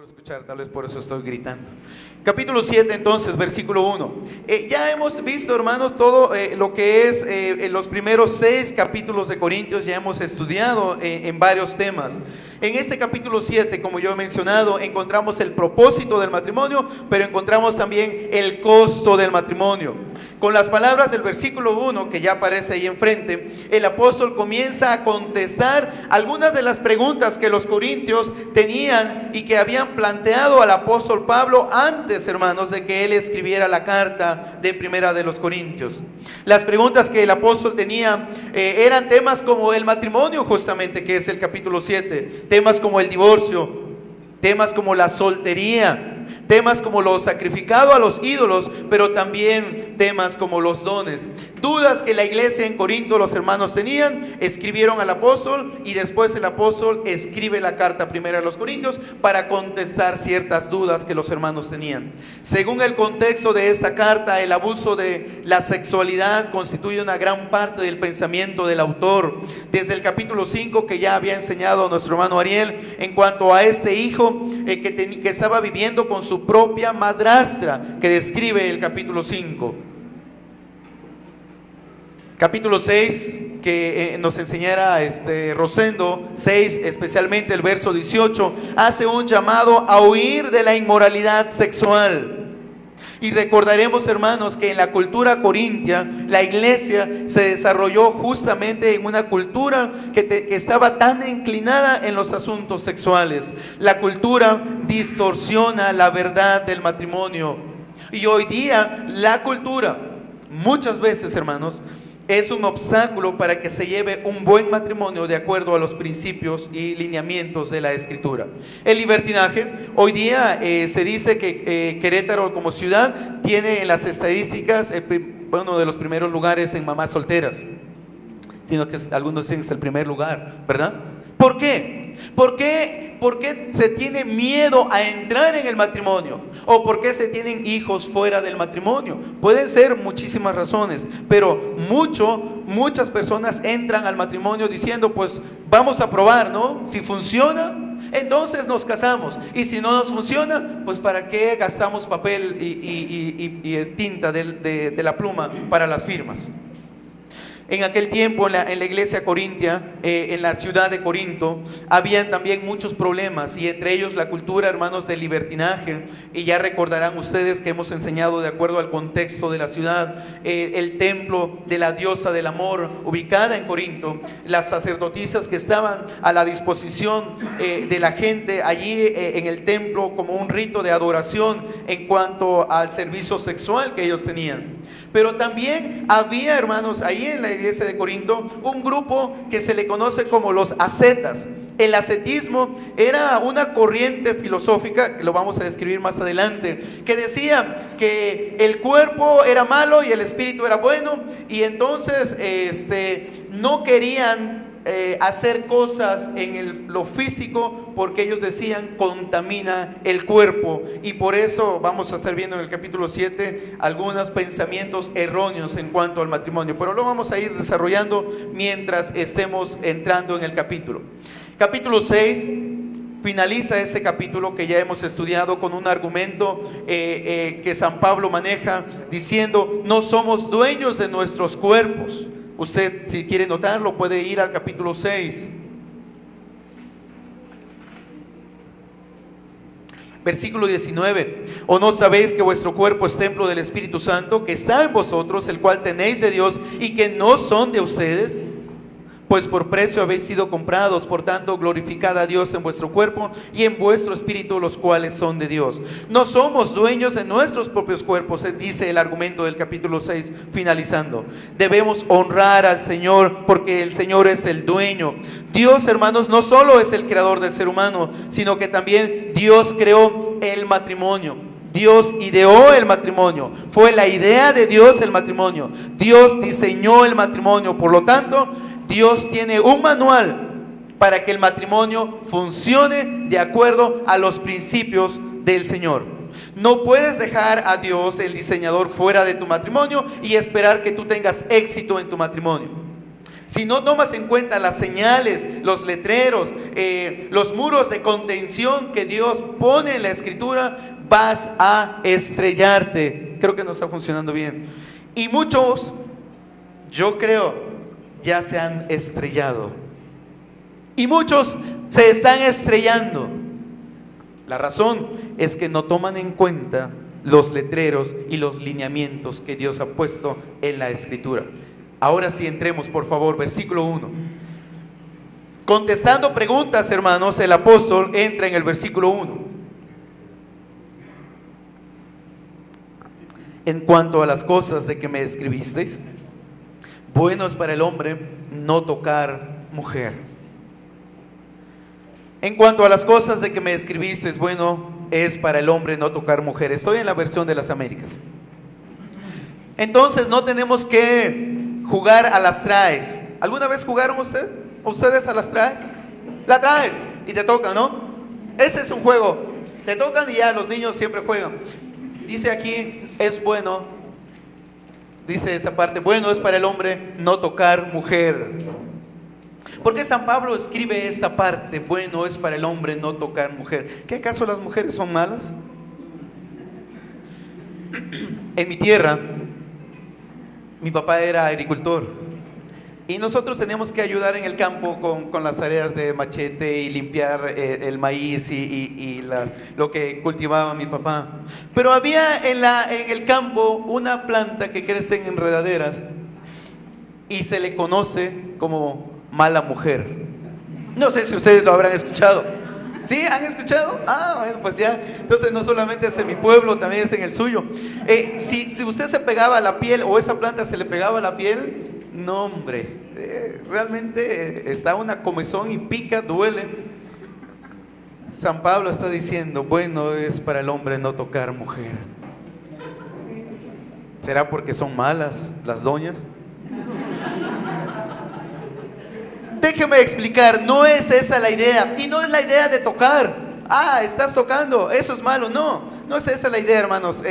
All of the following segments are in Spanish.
logro escuchar, tal vez por eso estoy gritando. Capítulo 7 entonces, versículo 1. Ya hemos visto, hermanos, todo lo que es los primeros 6 capítulos de Corintios, ya hemos estudiado en varios temas. En este capítulo 7, como yo he mencionado, encontramos el propósito del matrimonio, pero encontramos también el costo del matrimonio. Con las palabras del versículo 1, que ya aparece ahí enfrente, el apóstol comienza a contestar algunas de las preguntas que los corintios tenían y que habían planteado al apóstol Pablo antes, hermanos, de que él escribiera la carta de Primera de los Corintios. Las preguntas que el apóstol tenía eran temas como el matrimonio, justamente, que es el capítulo 7, temas como el divorcio, temas como la soltería, temas como lo sacrificado a los ídolos, pero también temas como los dones. Dudas que la iglesia en Corinto, los hermanos tenían, escribieron al apóstol y después el apóstol escribe la carta primera a los corintios para contestar ciertas dudas que los hermanos tenían. Según el contexto de esta carta, el abuso de la sexualidad constituye una gran parte del pensamiento del autor. Desde el capítulo 5 que ya había enseñado nuestro hermano Ariel en cuanto a este hijo que estaba viviendo con su propia madrastra, que describe el capítulo 5. Capítulo 6, que nos enseñara Rosendo, 6, especialmente el verso 18, hace un llamado a huir de la inmoralidad sexual. Y recordaremos, hermanos, que en la cultura corintia, la iglesia se desarrolló justamente en una cultura que estaba tan inclinada en los asuntos sexuales. La cultura distorsiona la verdad del matrimonio. Y hoy día la cultura, muchas veces, hermanos, es un obstáculo para que se lleve un buen matrimonio de acuerdo a los principios y lineamientos de la Escritura. El libertinaje, hoy día se dice que Querétaro como ciudad tiene en las estadísticas uno de los primeros lugares en mamás solteras, sino que algunos dicen que es el primer lugar, ¿verdad? ¿Por qué? ¿Por qué se tiene miedo a entrar en el matrimonio? ¿O por qué se tienen hijos fuera del matrimonio? Pueden ser muchísimas razones, pero muchas personas entran al matrimonio diciendo, pues vamos a probar, ¿no? Si funciona, entonces nos casamos. Y si no nos funciona, pues ¿para qué gastamos papel y tinta de la pluma para las firmas? En aquel tiempo en la iglesia corintia, en la ciudad de Corinto, habían también muchos problemas, y entre ellos la cultura, hermanos, del libertinaje. Y ya recordarán ustedes que hemos enseñado de acuerdo al contexto de la ciudad, el templo de la diosa del amor ubicada en Corinto, las sacerdotisas que estaban a la disposición de la gente allí en el templo como un rito de adoración en cuanto al servicio sexual que ellos tenían. Pero también había, hermanos, ahí en la iglesia de Corinto, un grupo que se le conoce como los ascetas. El ascetismo era una corriente filosófica, que lo vamos a describir más adelante, que decía que el cuerpo era malo y el espíritu era bueno, y entonces no querían hacer cosas en lo físico, porque ellos decían contamina el cuerpo. Y por eso vamos a estar viendo en el capítulo 7 algunos pensamientos erróneos en cuanto al matrimonio, pero lo vamos a ir desarrollando mientras estemos entrando en el capítulo. Capítulo 6 finaliza ese capítulo que ya hemos estudiado con un argumento que San Pablo maneja diciendo: no somos dueños de nuestros cuerpos. Usted, si quiere notarlo, puede ir al capítulo 6. Versículo 19. ¿O no sabéis que vuestro cuerpo es templo del Espíritu Santo, que está en vosotros, el cual tenéis de Dios, y que no son de ustedes? Pues por precio habéis sido comprados, por tanto glorificad a Dios en vuestro cuerpo y en vuestro espíritu, los cuales son de Dios. No somos dueños de nuestros propios cuerpos, dice el argumento del capítulo 6 finalizando. Debemos honrar al Señor, porque el Señor es el dueño. Dios, hermanos, no solo es el creador del ser humano, sino que también Dios creó el matrimonio. Dios ideó el matrimonio, fue la idea de Dios el matrimonio. Dios diseñó el matrimonio, por lo tanto, Dios tiene un manual para que el matrimonio funcione de acuerdo a los principios del Señor. No puedes dejar a Dios, el diseñador, fuera de tu matrimonio y esperar que tú tengas éxito en tu matrimonio. Si no tomas en cuenta las señales, los letreros, los muros de contención que Dios pone en la Escritura, vas a estrellarte. Creo que no está funcionando bien. Y muchos, yo creo, ya se han estrellado. Y muchos se están estrellando. La razón es que no toman en cuenta los letreros y los lineamientos que Dios ha puesto en la Escritura. Ahora sí entremos, por favor, versículo 1. Contestando preguntas, hermanos, el apóstol entra en el versículo 1. En cuanto a las cosas de que me escribisteis, bueno es para el hombre no tocar mujer. En cuanto a las cosas de que me escribisteis, bueno es para el hombre no tocar mujer. Estoy en la versión de las Américas. Entonces no tenemos que jugar a las traes. ¿Alguna vez jugaron ustedes a las traes? La traes y te tocan, ¿no? Ese es un juego. Te tocan y ya los niños siempre juegan. Dice aquí, es bueno, dice esta parte, bueno es para el hombre no tocar mujer. ¿Por qué San Pablo escribe esta parte? Bueno es para el hombre no tocar mujer. ¿Qué acaso las mujeres son malas? En mi tierra, mi papá era agricultor y nosotros teníamos que ayudar en el campo con las tareas de machete y limpiar el maíz y lo que cultivaba mi papá. Pero había en el campo una planta que crece en enredaderas y se le conoce como mala mujer. No sé si ustedes lo habrán escuchado. ¿Sí? ¿Han escuchado? Bueno, pues ya. Entonces no solamente es en mi pueblo, también es en el suyo. Si usted se pegaba a la piel o esa planta se le pegaba a la piel, no hombre, realmente está una comezón y pica, duele. San Pablo está diciendo, bueno es para el hombre no tocar mujer. ¿Será porque son malas las doñas? Déjeme explicar, no es esa la idea, y no es la idea de tocar. Estás tocando, eso es malo. No es esa la idea, hermanos.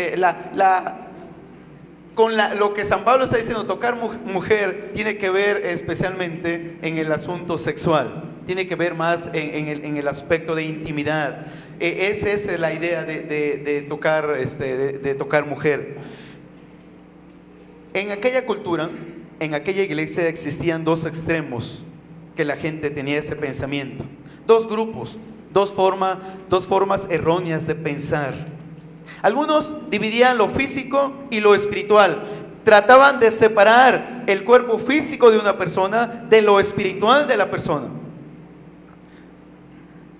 Lo que San Pablo está diciendo, tocar mujer, tiene que ver especialmente en el asunto sexual, tiene que ver más en el aspecto de intimidad. Esa es la idea de tocar mujer. En aquella cultura, en aquella iglesia existían dos extremos que la gente tenía ese pensamiento, dos grupos, dos formas erróneas de pensar. Algunos dividían lo físico y lo espiritual, trataban de separar el cuerpo físico de una persona de lo espiritual de la persona,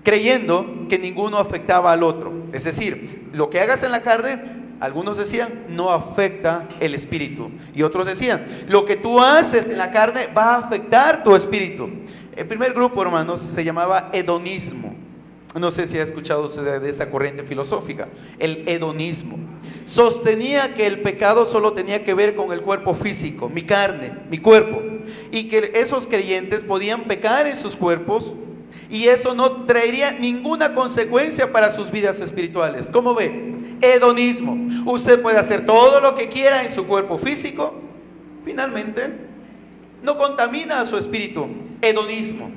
creyendo que ninguno afectaba al otro. Es decir, lo que hagas en la carne, algunos decían, no afecta el espíritu. Y otros decían, lo que tú haces en la carne va a afectar tu espíritu. El primer grupo, hermanos, se llamaba hedonismo. No sé si ha escuchado de esta corriente filosófica. El hedonismo sostenía que el pecado solo tenía que ver con el cuerpo físico, mi carne, mi cuerpo, y que esos creyentes podían pecar en sus cuerpos y eso no traería ninguna consecuencia para sus vidas espirituales. ¿Cómo ve? Hedonismo. Usted puede hacer todo lo que quiera en su cuerpo físico, finalmente no contamina a su espíritu. Hedonismo.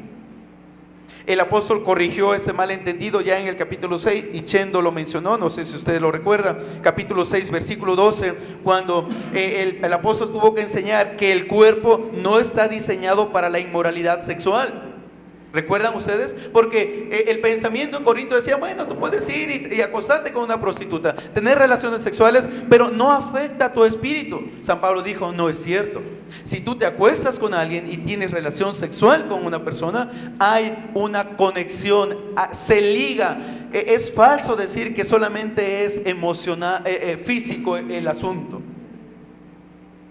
El apóstol corrigió este malentendido ya en el capítulo 6, y Chendo lo mencionó, no sé si ustedes lo recuerdan, capítulo 6, versículo 12, cuando el apóstol tuvo que enseñar que el cuerpo no está diseñado para la inmoralidad sexual. ¿Recuerdan ustedes? Porque el pensamiento en Corinto decía, bueno, tú puedes ir y acostarte con una prostituta, tener relaciones sexuales, pero no afecta a tu espíritu. San Pablo dijo, no es cierto. Si tú te acuestas con alguien y tienes relación sexual con una persona, hay una conexión, se liga. Es falso decir que solamente es emocional, físico el asunto.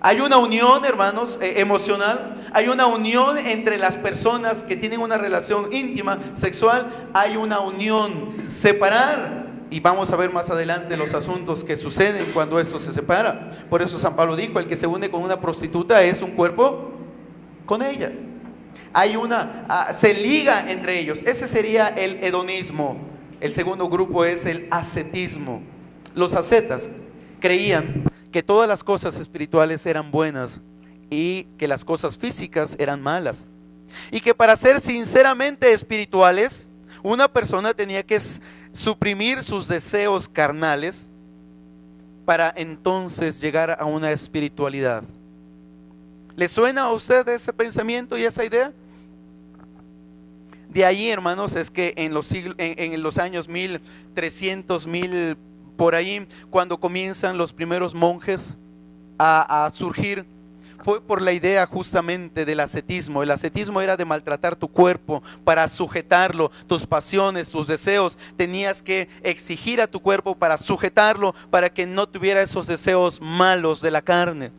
Hay una unión, hermanos, emocional. Hay una unión entre las personas que tienen una relación íntima, sexual. Hay una unión. Separar, y vamos a ver más adelante los asuntos que suceden cuando esto se separa. Por eso San Pablo dijo, el que se une con una prostituta es un cuerpo con ella. Hay se liga entre ellos. Ese sería el hedonismo. El segundo grupo es el ascetismo. Los ascetas creían que todas las cosas espirituales eran buenas y que las cosas físicas eran malas. Y que para ser sinceramente espirituales, una persona tenía que suprimir sus deseos carnales para entonces llegar a una espiritualidad. ¿Le suena a usted ese pensamiento y esa idea? De ahí, hermanos, es que en los años 1300, por ahí, cuando comienzan los primeros monjes a surgir, fue por la idea justamente del ascetismo. El ascetismo era de maltratar tu cuerpo para sujetarlo, tus pasiones, tus deseos. Tenías que exigir a tu cuerpo para sujetarlo, para que no tuviera esos deseos malos de la carne.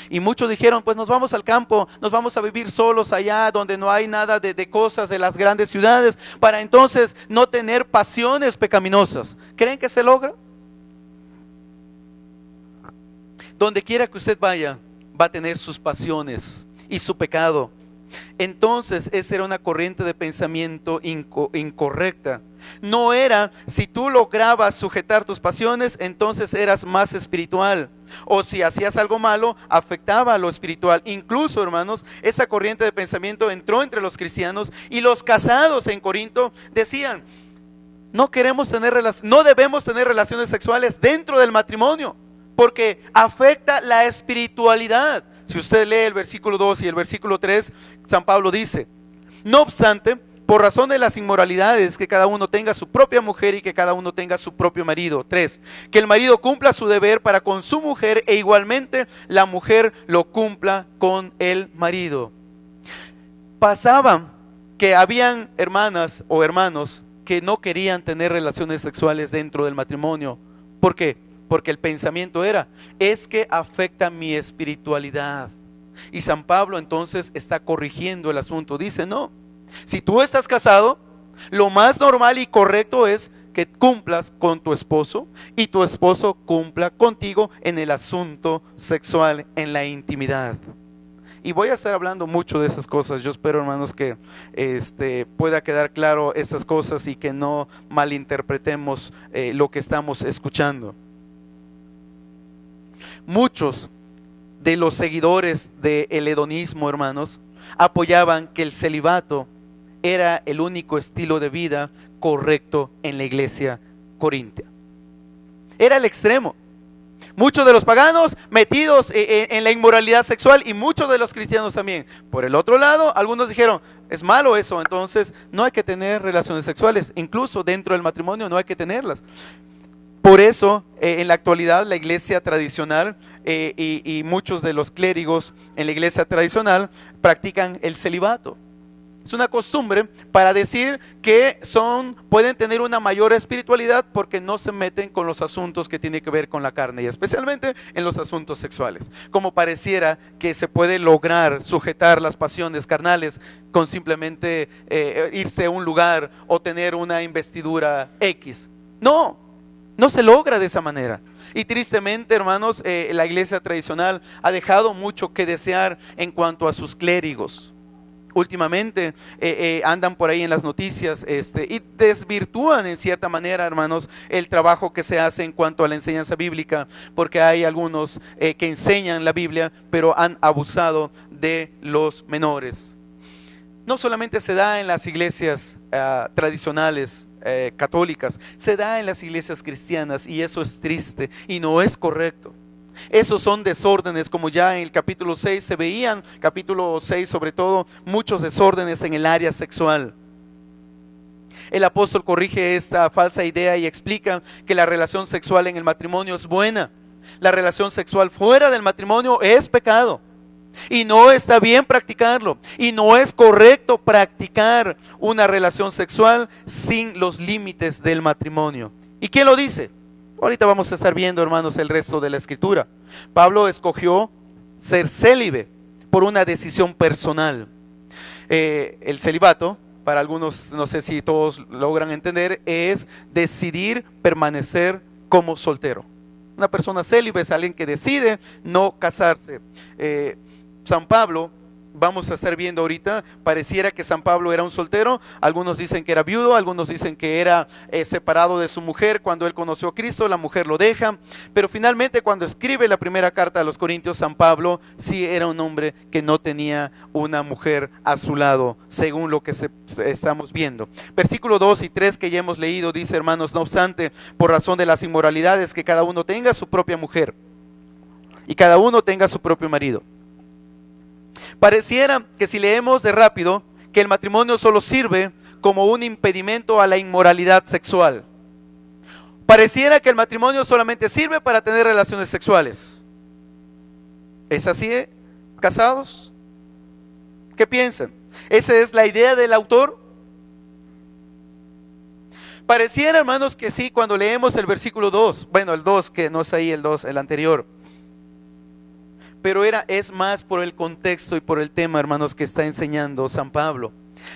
Y muchos dijeron, pues nos vamos al campo, nos vamos a vivir solos allá donde no hay nada de cosas de las grandes ciudades, para entonces no tener pasiones pecaminosas. ¿Creen que se logra? Donde quiera que usted vaya, va a tener sus pasiones y su pecado. Entonces esa era una corriente de pensamiento incorrecta. No era, si tú lograbas sujetar tus pasiones, entonces eras más espiritual. O si hacías algo malo, afectaba a lo espiritual. Incluso, hermanos, esa corriente de pensamiento entró entre los cristianos, y los casados en Corinto decían, no debemos tener relaciones sexuales dentro del matrimonio, porque afecta la espiritualidad. Si usted lee el versículo 2 y el versículo 3, San Pablo dice, no obstante, por razón de las inmoralidades, que cada uno tenga su propia mujer y que cada uno tenga su propio marido. 3, que el marido cumpla su deber para con su mujer, e igualmente la mujer lo cumpla con el marido. Pasaba que habían hermanas o hermanos que no querían tener relaciones sexuales dentro del matrimonio. ¿Por qué? Porque el pensamiento es que afecta mi espiritualidad. Y San Pablo entonces está corrigiendo el asunto. Dice, no, si tú estás casado, lo más normal y correcto es que cumplas con tu esposo y tu esposo cumpla contigo en el asunto sexual, en la intimidad. Y voy a estar hablando mucho de esas cosas. Yo espero, hermanos, que pueda quedar claro esas cosas y que no malinterpretemos lo que estamos escuchando. Muchos de los seguidores del hedonismo, hermanos, apoyaban que el celibato era el único estilo de vida correcto en la iglesia corintia. Era el extremo. Muchos de los paganos metidos en la inmoralidad sexual, y muchos de los cristianos también. Por el otro lado, algunos dijeron, es malo eso, entonces no hay que tener relaciones sexuales, incluso dentro del matrimonio no hay que tenerlas. Por eso, en la actualidad, la iglesia tradicional y muchos de los clérigos en la iglesia tradicional practican el celibato. Es una costumbre para decir que pueden tener una mayor espiritualidad porque no se meten con los asuntos que tienen que ver con la carne, y especialmente en los asuntos sexuales. Como pareciera que se puede lograr sujetar las pasiones carnales con simplemente irse a un lugar o tener una investidura X. No se logra de esa manera. Y tristemente, hermanos, la iglesia tradicional ha dejado mucho que desear en cuanto a sus clérigos. Últimamente andan por ahí en las noticias y desvirtúan en cierta manera, hermanos, el trabajo que se hace en cuanto a la enseñanza bíblica, porque hay algunos que enseñan la Biblia, pero han abusado de los menores. No solamente se da en las iglesias tradicionales católicas, se da en las iglesias cristianas, y eso es triste y no es correcto. Esos son desórdenes, como ya en el capítulo 6 se veían, capítulo 6 sobre todo, muchos desórdenes en el área sexual. El apóstol corrige esta falsa idea y explica que la relación sexual en el matrimonio es buena. La relación sexual fuera del matrimonio es pecado. Y no está bien practicarlo, y no es correcto practicar una relación sexual sin los límites del matrimonio. ¿Y quién lo dice? Ahorita vamos a estar viendo, hermanos, el resto de la escritura. Pablo escogió ser célibe por una decisión personal. El celibato, para algunos, no sé si todos logran entender, es decidir permanecer como soltero. Una persona célibe es alguien que decide no casarse. San Pablo vamos a estar viendo ahorita, pareciera que San Pablo era un soltero. Algunos dicen que era viudo, algunos dicen que era separado de su mujer cuando él conoció a Cristo, la mujer lo deja, pero finalmente cuando escribe la primera carta a los Corintios, San Pablo sí era un hombre que no tenía una mujer a su lado, según lo que estamos viendo. Versículo 2 y 3 que ya hemos leído, dice: hermanos, no obstante, por razón de las inmoralidades, que cada uno tenga su propia mujer y cada uno tenga su propio marido. Pareciera que si leemos de rápido, que el matrimonio solo sirve como un impedimento a la inmoralidad sexual. Pareciera que el matrimonio solamente sirve para tener relaciones sexuales. ¿Es así, casados? ¿Qué piensan? ¿Esa es la idea del autor? Pareciera, hermanos, que sí, cuando leemos el versículo 2, bueno, el 2, que no es ahí el 2, el anterior. Pero es más por el contexto y por el tema, hermanos, que está enseñando San Pablo.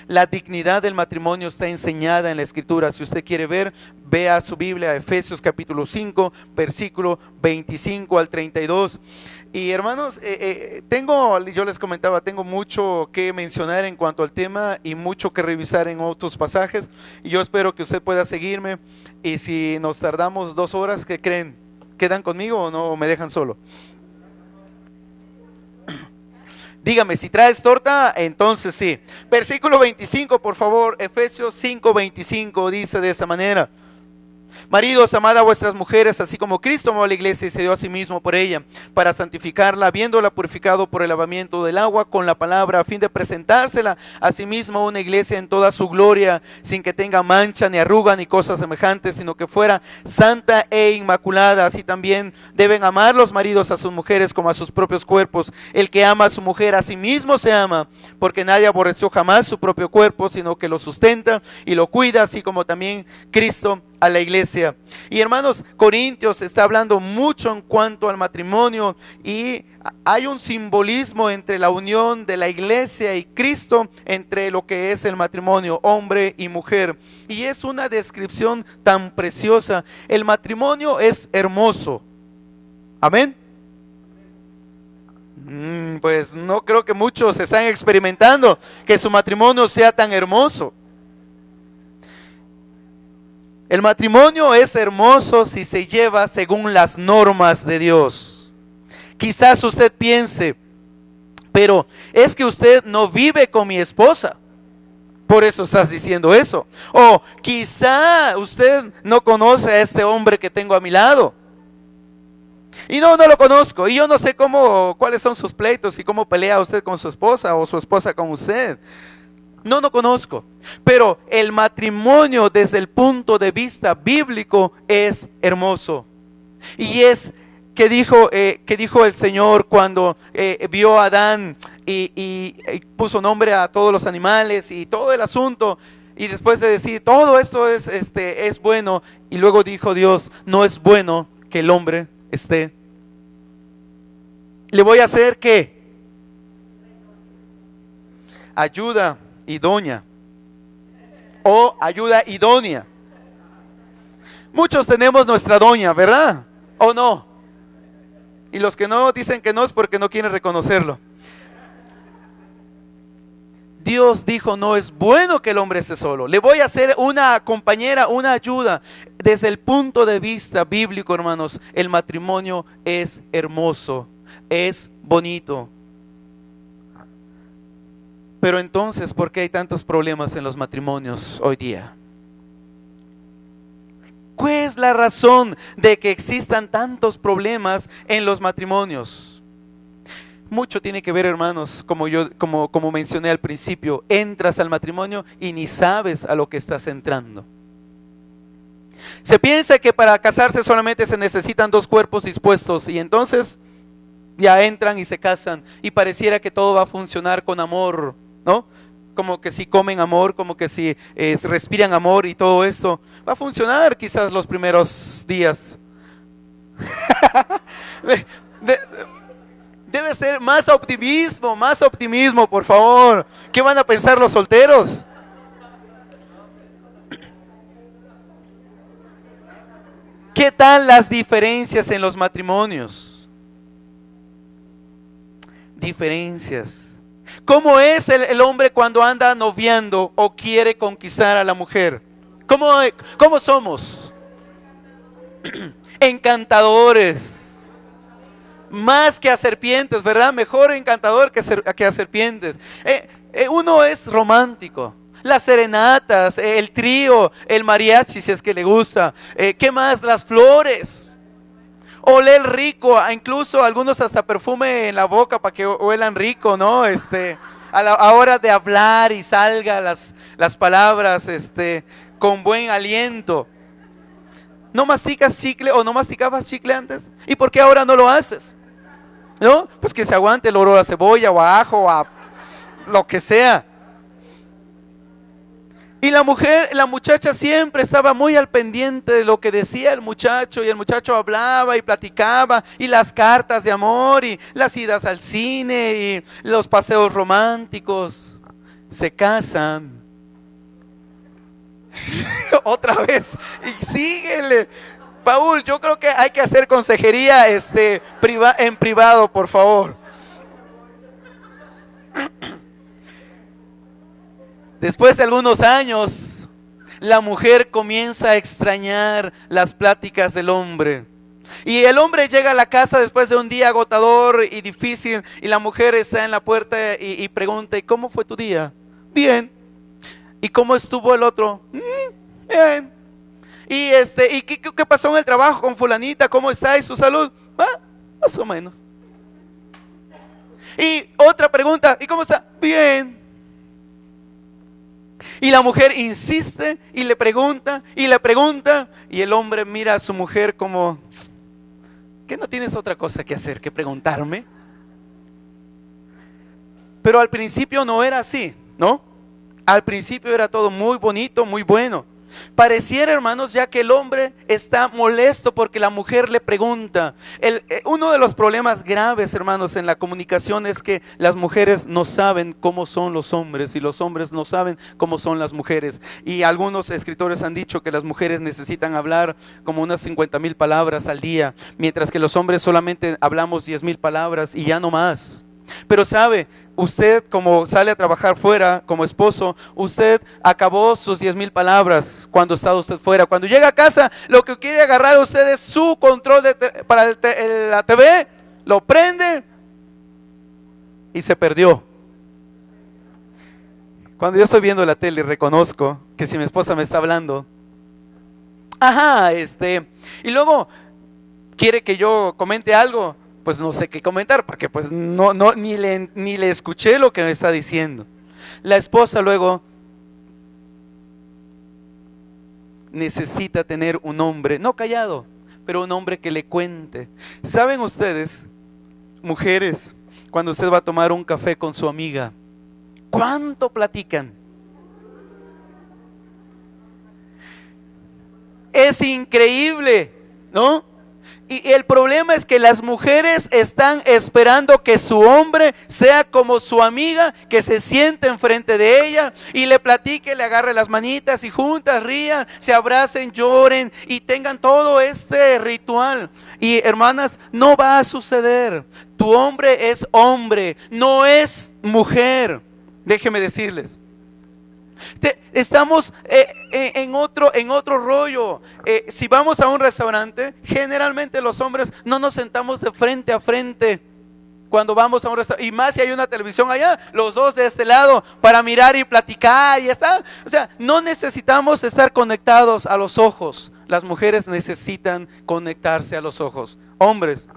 La dignidad del matrimonio está enseñada en la Escritura. Si usted quiere ver, vea su Biblia, Efesios capítulo 5, versículo 25 al 32. Y hermanos, yo les comentaba, tengo mucho que mencionar en cuanto al tema y mucho que revisar en otros pasajes. Y yo espero que usted pueda seguirme. Y si nos tardamos 2 horas, ¿qué creen? ¿Quedan conmigo o no? ¿O me dejan solo? Dígame, si traes torta, entonces sí. Versículo 25, por favor, Efesios 5, 25, dice de esta manera: maridos, amad a vuestras mujeres, así como Cristo amó a la iglesia y se dio a sí mismo por ella, para santificarla, habiéndola purificado por el lavamiento del agua con la palabra, a fin de presentársela a sí mismo una iglesia en toda su gloria, sin que tenga mancha, ni arruga, ni cosas semejantes, sino que fuera santa e inmaculada. Así también deben amar los maridos a sus mujeres como a sus propios cuerpos. El que ama a su mujer a sí mismo se ama, porque nadie aborreció jamás su propio cuerpo, sino que lo sustenta y lo cuida, así como también Cristo a la iglesia. Y hermanos, Corintios está hablando mucho en cuanto al matrimonio, y hay un simbolismo entre la unión de la iglesia y Cristo, entre lo que es el matrimonio, hombre y mujer, y es una descripción tan preciosa. El matrimonio es hermoso. Amén. Pues no creo que muchos están experimentando que su matrimonio sea tan hermoso. El matrimonio es hermoso si se lleva según las normas de Dios. Quizás usted piense, pero es que usted no vive con mi esposa, por eso estás diciendo eso. O quizá usted no conoce a este hombre que tengo a mi lado. Y no lo conozco, y yo no sé cuáles son sus pleitos y cómo pelea usted con su esposa o su esposa con usted. No conozco, pero el matrimonio desde el punto de vista bíblico es hermoso. Y es que dijo el Señor cuando vio a Adán y puso nombre a todos los animales y todo el asunto, y después de decir todo esto es bueno, y luego dijo Dios: no es bueno que el hombre esté. Le voy a hacer ¿qué? Ayuda idónea o ayuda idónea. Muchos tenemos nuestra doña, ¿verdad? ¿O no? Y los que no dicen que no es porque no quieren reconocerlo. Dios dijo: no es bueno que el hombre esté solo. Le voy a hacer una compañera, una ayuda. Desde el punto de vista bíblico, hermanos, el matrimonio es hermoso, es bonito. Pero entonces, ¿por qué hay tantos problemas en los matrimonios hoy día? ¿Cuál es la razón de que existan tantos problemas en los matrimonios? Mucho tiene que ver, hermanos, como mencioné al principio. Entras al matrimonio y ni sabes a lo que estás entrando. Se piensa que para casarse solamente se necesitan 2 cuerpos dispuestos, y entonces ya entran y se casan, y pareciera que todo va a funcionar con amor, ¿no? Como que si comen amor, como que si respiran amor, y todo esto va a funcionar quizás los primeros días. Debe ser más optimismo, por favor. ¿Qué van a pensar los solteros? ¿Qué tal las diferencias en los matrimonios? Diferencias. ¿Cómo es el hombre cuando anda noviando o quiere conquistar a la mujer? ¿Cómo somos? Encantadores. Más que a serpientes, ¿verdad? Mejor encantador que a serpientes. Uno es romántico. Las serenatas, el trío, el mariachi si es que le gusta. ¿Qué más? Las flores. Oler rico, incluso algunos hasta perfume en la boca para que huelan rico, ¿no? A la hora de hablar y salga las palabras con buen aliento. ¿No masticas chicle o no masticabas chicle antes? ¿Y por qué ahora no lo haces? ¿No? Pues que se aguante el olor a cebolla o a ajo o a lo que sea. Y la muchacha siempre estaba muy al pendiente de lo que decía el muchacho, y el muchacho hablaba y platicaba, y las cartas de amor, y las idas al cine, y los paseos románticos. Se casan. Otra vez, y síguele. Paul, yo creo que hay que hacer consejería en privado, por favor. Después de algunos años, la mujer comienza a extrañar las pláticas del hombre. Y el hombre llega a la casa después de un día agotador y difícil, y la mujer está en la puerta y pregunta: ¿y cómo fue tu día? Bien. ¿Y cómo estuvo el otro? Bien. ¿Y qué pasó en el trabajo con fulanita? ¿Cómo está? ¿Y su salud? Más o menos. Y otra pregunta: ¿y cómo está? Bien. Y la mujer insiste y le pregunta y le pregunta, y el hombre mira a su mujer como: ¿qué no tienes otra cosa que hacer que preguntarme? Pero al principio no era así, ¿no? Al principio era todo muy bonito, muy bueno. Pareciera, hermanos, ya que el hombre está molesto porque la mujer le pregunta. Uno de los problemas graves, hermanos, en la comunicación es que las mujeres no saben cómo son los hombres y los hombres no saben cómo son las mujeres. Y algunos escritores han dicho que las mujeres necesitan hablar como unas 50,000 palabras al día, mientras que los hombres solamente hablamos 10,000 palabras y ya no más. Pero sabe, usted como sale a trabajar fuera como esposo, usted acabó sus 10,000 palabras cuando está usted fuera. Cuando llega a casa, lo que quiere agarrar usted es su control para la TV, lo prende y se perdió. Cuando yo estoy viendo la tele, reconozco que si mi esposa me está hablando, y luego quiere que yo comente algo, pues no sé qué comentar, porque pues ni le escuché lo que me está diciendo. La esposa luego necesita tener un hombre, no callado, pero un hombre que le cuente. ¿Saben ustedes, mujeres, cuando usted va a tomar un café con su amiga, cuánto platican? Es increíble, ¿no? Y el problema es que las mujeres están esperando que su hombre sea como su amiga, que se siente enfrente de ella y le platique, le agarre las manitas y juntas rían, se abracen, lloren y tengan todo este ritual. Y hermanas, no va a suceder. Tu hombre es hombre, no es mujer. Déjenme decirles. Estamos en otro rollo. Si vamos a un restaurante, generalmente los hombres no nos sentamos de frente a frente cuando vamos a un restaurante, y más si hay una televisión allá, los dos de este lado para mirar y platicar y está. O sea, no necesitamos estar conectados a los ojos. Las mujeres necesitan conectarse a los ojos. Hombres,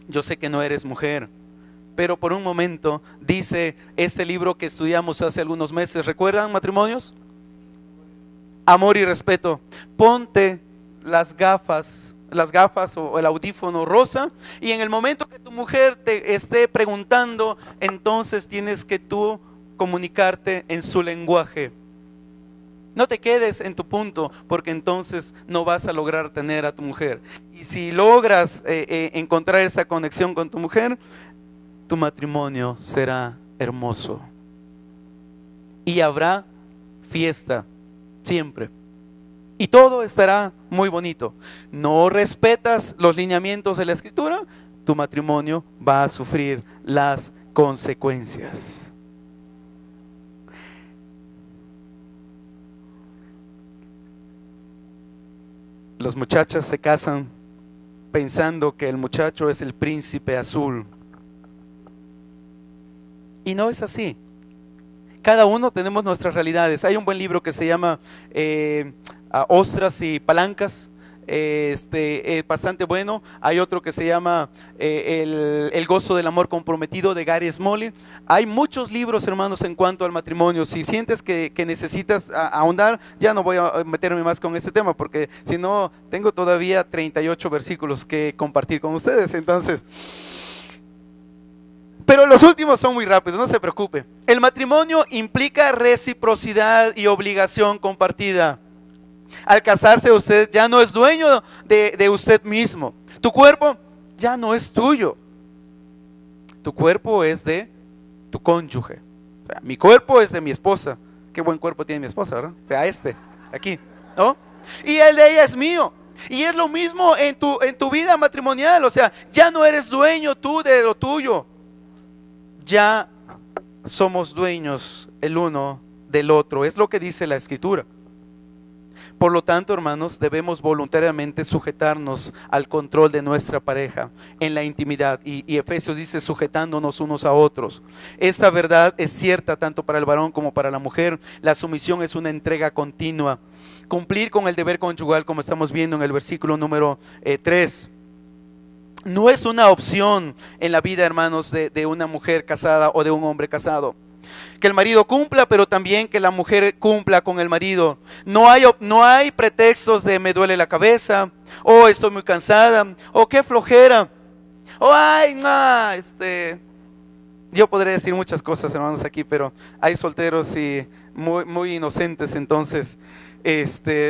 yo sé que no eres mujer, pero por un momento dice este libro que estudiamos hace algunos meses, ¿recuerdan, matrimonios? Amor y respeto. Ponte las gafas o el audífono rosa, y en el momento que tu mujer te esté preguntando, entonces tienes que tú comunicarte en su lenguaje. No te quedes en tu punto, porque entonces no vas a lograr tener a tu mujer. Y si logras encontrar esa conexión con tu mujer, tu matrimonio será hermoso y habrá fiesta siempre y todo estará muy bonito. No respetas los lineamientos de la escritura, tu matrimonio va a sufrir las consecuencias. Las muchachas se casan pensando que el muchacho es el príncipe azul. Y no es así. Cada uno tenemos nuestras realidades. Hay un buen libro que se llama Ostras y Palancas. Es bastante bueno. Hay otro que se llama el gozo del amor comprometido, de Gary Smalley. Hay muchos libros, hermanos, en cuanto al matrimonio. Si sientes que necesitas ahondar, ya no voy a meterme más con este tema, porque si no, tengo todavía 38 versículos que compartir con ustedes. Entonces, pero los últimos son muy rápidos, no se preocupe. El matrimonio implica reciprocidad y obligación compartida. Al casarse, usted ya no es dueño de usted mismo. Tu cuerpo ya no es tuyo. Tu cuerpo es de tu cónyuge. O sea, mi cuerpo es de mi esposa. Qué buen cuerpo tiene mi esposa, ¿verdad? O sea, aquí, ¿no? Y el de ella es mío. Y es lo mismo en tu vida matrimonial. O sea, ya no eres dueño tú de lo tuyo. Ya somos dueños el uno del otro. Es lo que dice la Escritura. Por lo tanto, hermanos, debemos voluntariamente sujetarnos al control de nuestra pareja en la intimidad. Y Efesios dice sujetándonos unos a otros. Esta verdad es cierta tanto para el varón como para la mujer. La sumisión es una entrega continua. Cumplir con el deber conyugal, como estamos viendo en el versículo número 3. No es una opción en la vida, hermanos, de una mujer casada o de un hombre casado. Que el marido cumpla, pero también que la mujer cumpla con el marido. No hay pretextos de me duele la cabeza, o estoy muy cansada, o qué flojera, o ay, no, yo podría decir muchas cosas, hermanos, aquí, pero hay solteros y muy, muy inocentes, entonces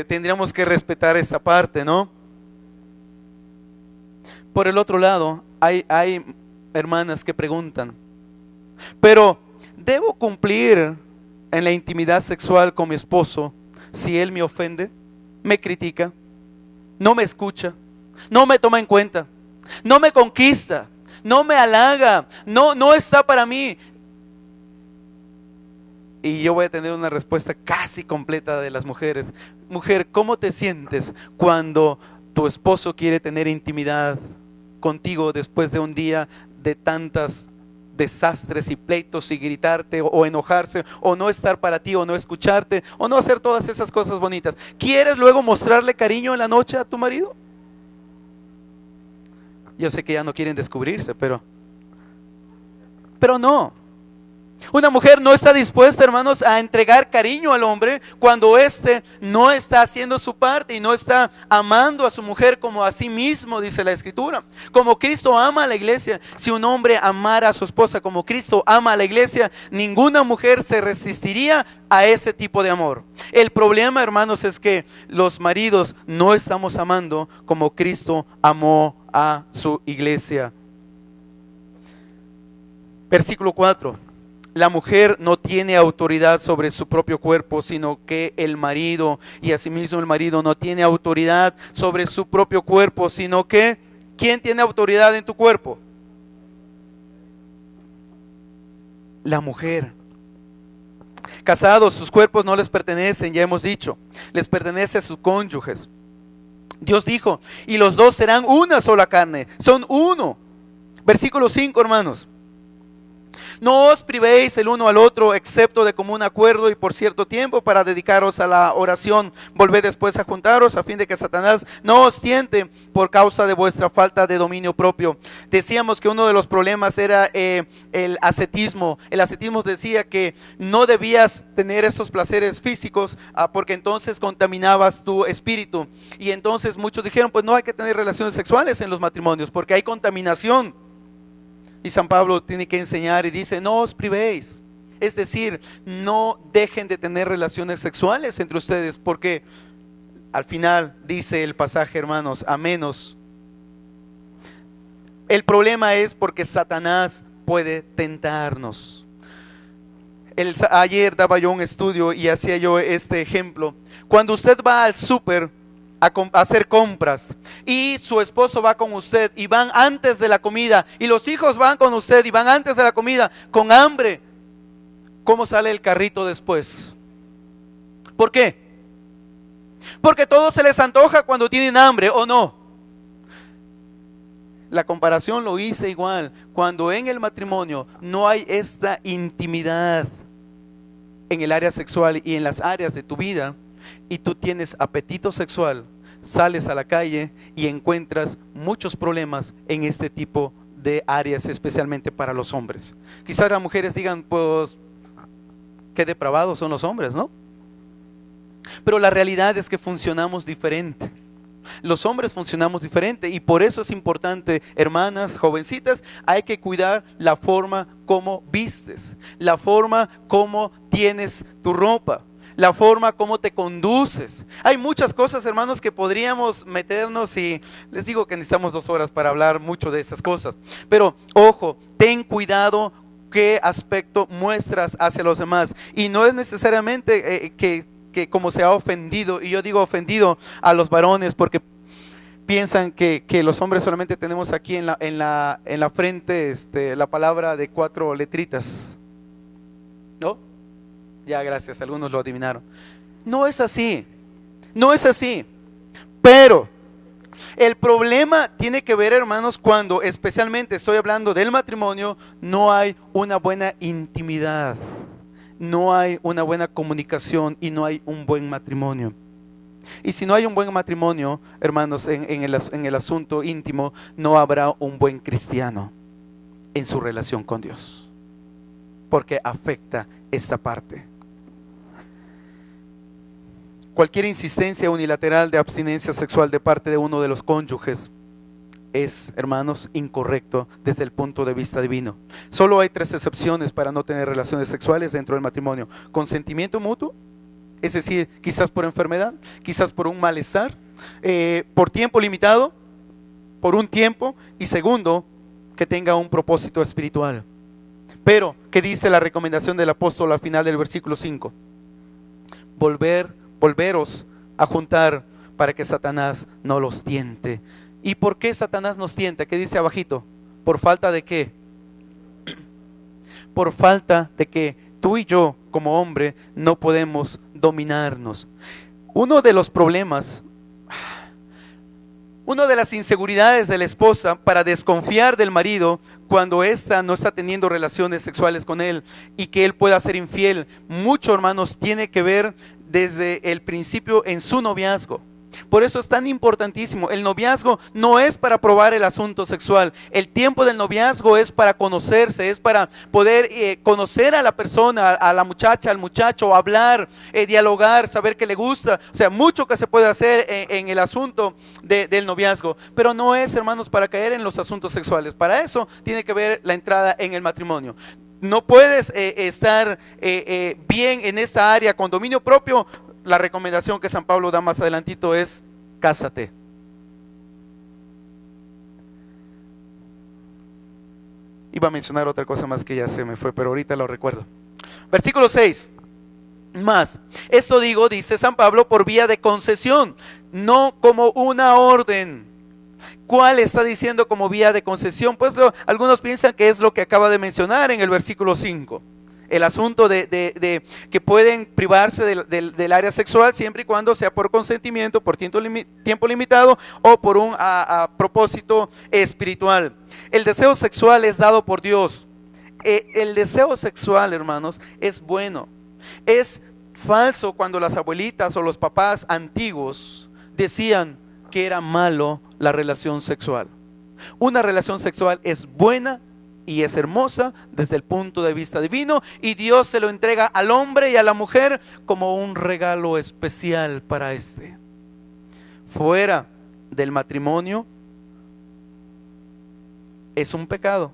tendríamos que respetar esta parte, ¿no? Por el otro lado, hay hermanas que preguntan, pero ¿debo cumplir en la intimidad sexual con mi esposo si él me ofende, me critica, no me escucha, no me toma en cuenta, no me conquista, no me halaga, no está para mí? Y yo voy a tener una respuesta casi completa de las mujeres. Mujer, ¿cómo te sientes cuando tu esposo quiere tener intimidad contigo después de un día de tantas desastres y pleitos y gritarte o enojarse o no estar para ti o no escucharte o no hacer todas esas cosas bonitas? ¿Quieres luego mostrarle cariño en la noche a tu marido? Yo sé que ya no quieren descubrirse, pero no. Una mujer no está dispuesta, hermanos, a entregar cariño al hombre cuando éste no está haciendo su parte y no está amando a su mujer como a sí mismo, dice la Escritura. Como Cristo ama a la iglesia, si un hombre amara a su esposa como Cristo ama a la iglesia, ninguna mujer se resistiría a ese tipo de amor. El problema, hermanos, es que los maridos no estamos amando como Cristo amó a su iglesia. Versículo 4. La mujer no tiene autoridad sobre su propio cuerpo, sino que el marido, y asimismo el marido no tiene autoridad sobre su propio cuerpo, sino que ¿quién tiene autoridad en tu cuerpo? La mujer. Casados, sus cuerpos no les pertenecen, ya hemos dicho, les pertenece a sus cónyuges. Dios dijo, y los dos serán una sola carne, son uno. Versículo 5, hermanos. No os privéis el uno al otro, excepto de común acuerdo y por cierto tiempo, para dedicaros a la oración. Volved después a juntaros, a fin de que Satanás no os tiente por causa de vuestra falta de dominio propio. Decíamos que uno de los problemas era el ascetismo. El ascetismo decía que no debías tener estos placeres físicos, porque entonces contaminabas tu espíritu. Y entonces muchos dijeron, pues no hay que tener relaciones sexuales en los matrimonios, porque hay contaminación. Y San Pablo tiene que enseñar y dice, no os privéis. Es decir, no dejen de tener relaciones sexuales entre ustedes, porque al final dice el pasaje, hermanos, a menos. El problema es porque Satanás puede tentarnos. Ayer daba yo un estudio y hacía yo este ejemplo. Cuando usted va al súper a hacer compras y su esposo va con usted y van antes de la comida y los hijos van con usted y van antes de la comida con hambre, ¿cómo sale el carrito después? ¿Por qué? Porque todo se les antoja cuando tienen hambre, ¿o no? La comparación lo hice igual. Cuando en el matrimonio no hay esta intimidad en el área sexual y en las áreas de tu vida, y tú tienes apetito sexual, sales a la calle y encuentras muchos problemas en este tipo de áreas, especialmente para los hombres. Quizás las mujeres digan, pues, qué depravados son los hombres, ¿no? Pero la realidad es que funcionamos diferente. Los hombres funcionamos diferente y por eso es importante, hermanas, jovencitas, hay que cuidar la forma como vistes, la forma como tienes tu ropa, la forma como te conduces. Hay muchas cosas, hermanos, que podríamos meternos y les digo que necesitamos 2 horas para hablar mucho de esas cosas. Pero ojo, ten cuidado qué aspecto muestras hacia los demás. Y no es necesariamente que como se ha ofendido, y yo digo ofendido a los varones porque piensan que los hombres solamente tenemos aquí en la frente la palabra de 4 letritas, ¿no? Ya, gracias, algunos lo adivinaron. No es así, no es así, pero el problema tiene que ver, hermanos, cuando especialmente estoy hablando del matrimonio, no hay una buena intimidad. No hay una buena comunicación y no hay un buen matrimonio. Y si no hay un buen matrimonio, hermanos, en el asunto íntimo, no habrá un buen cristiano en su relación con Dios, porque afecta esta parte. Cualquier insistencia unilateral de abstinencia sexual de parte de uno de los cónyuges es, hermanos, incorrecto desde el punto de vista divino. Solo hay 3 excepciones para no tener relaciones sexuales dentro del matrimonio: consentimiento mutuo, es decir, quizás por enfermedad, quizás por un malestar, por tiempo limitado, por un tiempo, y segundo, que tenga un propósito espiritual. Pero, ¿qué dice la recomendación del apóstol al final del versículo 5? Volveros a juntar para que Satanás no los tiente. ¿Y por qué Satanás nos tienta? ¿Qué dice abajito? ¿Por falta de qué? Por falta de que tú y yo, como hombre, no podemos dominarnos. Uno de los problemas, una de las inseguridades de la esposa para desconfiar del marido cuando ésta no está teniendo relaciones sexuales con él y que él pueda ser infiel, mucho, hermanos, tiene que ver desde el principio en su noviazgo. Por eso es tan importantísimo. El noviazgo no es para probar el asunto sexual. El tiempo del noviazgo es para conocerse, es para poder conocer a la persona, a la muchacha, al muchacho, hablar, dialogar, saber qué le gusta. O sea, mucho que se puede hacer en el asunto del noviazgo. Pero no es, hermanos, para caer en los asuntos sexuales. Para eso tiene que ver la entrada en el matrimonio. No puedes estar bien en esta área con dominio propio. La recomendación que San Pablo da más adelantito es: cásate. Iba a mencionar otra cosa más que ya se me fue, pero ahorita lo recuerdo. Versículo 6. Más, esto digo, dice San Pablo, por vía de concesión, no como una orden. ¿Cuál está diciendo como vía de concesión? Pues algunos piensan que es lo que acaba de mencionar en el versículo 5. El asunto de que pueden privarse del área sexual siempre y cuando sea por consentimiento, por tiempo limitado o por un propósito espiritual. El deseo sexual es dado por Dios. El deseo sexual, hermanos, es bueno. Es falso cuando las abuelitas o los papás antiguos decían que era malo la relación sexual. Una relación sexual es buena y es hermosa desde el punto de vista divino, y Dios se lo entrega al hombre y a la mujer como un regalo especial para este. Fuera del matrimonio es un pecado.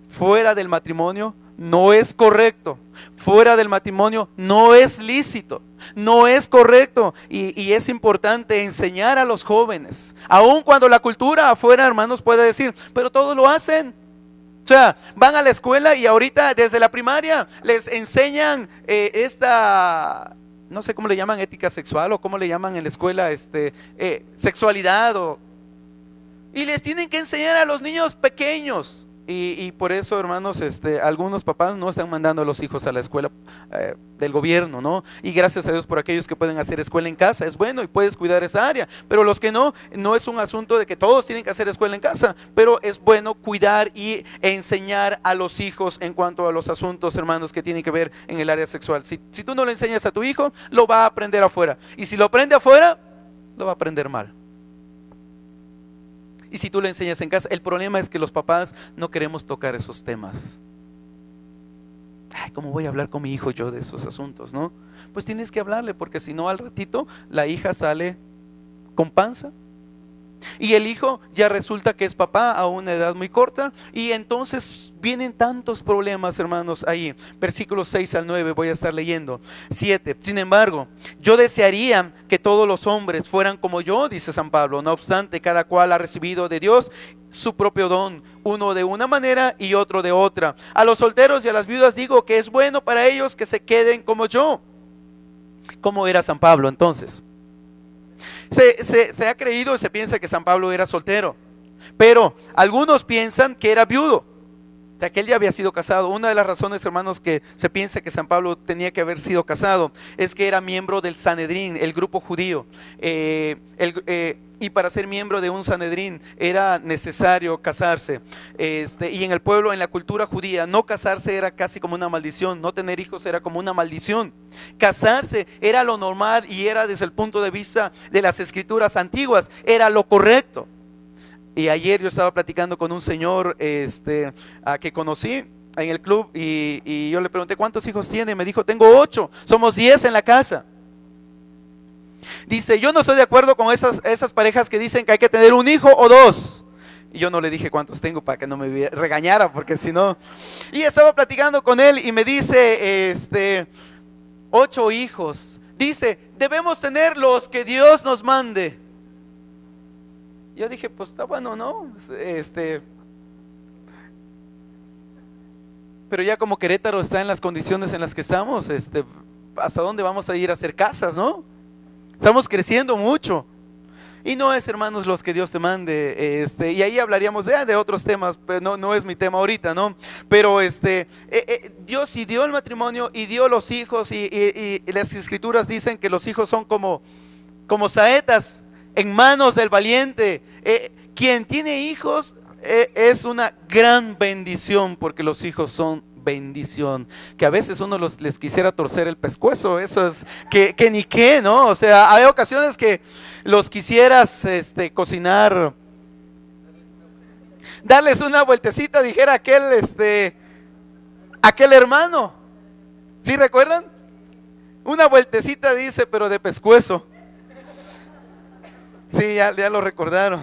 Fuera del matrimonio no es correcto. Fuera del matrimonio no es lícito, no es correcto, y es importante enseñar a los jóvenes, aun cuando la cultura afuera, hermanos, puede decir, pero todos lo hacen. O sea, van a la escuela y ahorita desde la primaria les enseñan no sé cómo le llaman, ética sexual, o cómo le llaman en la escuela, sexualidad, y les tienen que enseñar a los niños pequeños. Y por eso, hermanos, algunos papás no están mandando a los hijos a la escuela del gobierno, ¿no? Y gracias a Dios por aquellos que pueden hacer escuela en casa, es bueno y puedes cuidar esa área. Pero los que no, no es un asunto de que todos tienen que hacer escuela en casa, pero es bueno cuidar y enseñar a los hijos en cuanto a los asuntos, hermanos, que tienen que ver en el área sexual. Si tú no le enseñas a tu hijo, lo va a aprender afuera. Y si lo aprende afuera, lo va a aprender mal. Y si tú le enseñas en casa, el problema es que los papás no queremos tocar esos temas. Ay, ¿cómo voy a hablar con mi hijo yo de esos asuntos, no? Pues tienes que hablarle, porque si no, al ratito la hija sale con panza y el hijo ya resulta que es papá a una edad muy corta, y entonces vienen tantos problemas, hermanos, ahí. Versículos 6 al 9 voy a estar leyendo. 7. Sin embargo, yo desearía que todos los hombres fueran como yo, dice San Pablo. No obstante, cada cual ha recibido de Dios su propio don, uno de una manera y otro de otra. A los solteros y a las viudas digo que es bueno para ellos que se queden como yo. ¿Cómo era San Pablo entonces? Se ha creído, se piensa que San Pablo era soltero, pero algunos piensan que era viudo, que él ya había sido casado. Una de las razones, hermanos, que se piensa que San Pablo tenía que haber sido casado es que era miembro del Sanedrín, el grupo judío, y para ser miembro de un Sanedrín era necesario casarse, y en el pueblo, en la cultura judía, no casarse era casi como una maldición, no tener hijos era como una maldición. Casarse era lo normal y era, desde el punto de vista de las escrituras antiguas, era lo correcto. Y ayer yo estaba platicando con un señor que conocí en el club, y yo le pregunté ¿cuántos hijos tiene? Y me dijo, tengo 8, somos 10 en la casa. Dice, yo no estoy de acuerdo con esas parejas que dicen que hay que tener un hijo o 2. Y yo no le dije cuántos tengo para que no me regañara, porque si no. Y estaba platicando con él y me dice, 8 hijos. Dice, debemos tener los que Dios nos mande. Yo dije, pues está bueno, ¿no? Pero ya como Querétaro está en las condiciones en las que estamos, ¿hasta dónde vamos a ir a hacer casas, no? Estamos creciendo mucho. Y no es, hermanos, los que Dios te mande, y ahí hablaríamos de otros temas, pero no es mi tema ahorita, ¿no? Pero Dios sí dio el matrimonio y dio los hijos, y las escrituras dicen que los hijos son como saetas en manos del valiente. Quien tiene hijos es una gran bendición, porque los hijos son bendición. Que a veces uno les quisiera torcer el pescuezo, eso es que ni qué, ¿no? O sea, hay ocasiones que los quisieras cocinar, darles una vueltecita, dijera aquel hermano. ¿Sí recuerdan? Una vueltecita, dice, pero de pescuezo. Sí, ya lo recordaron.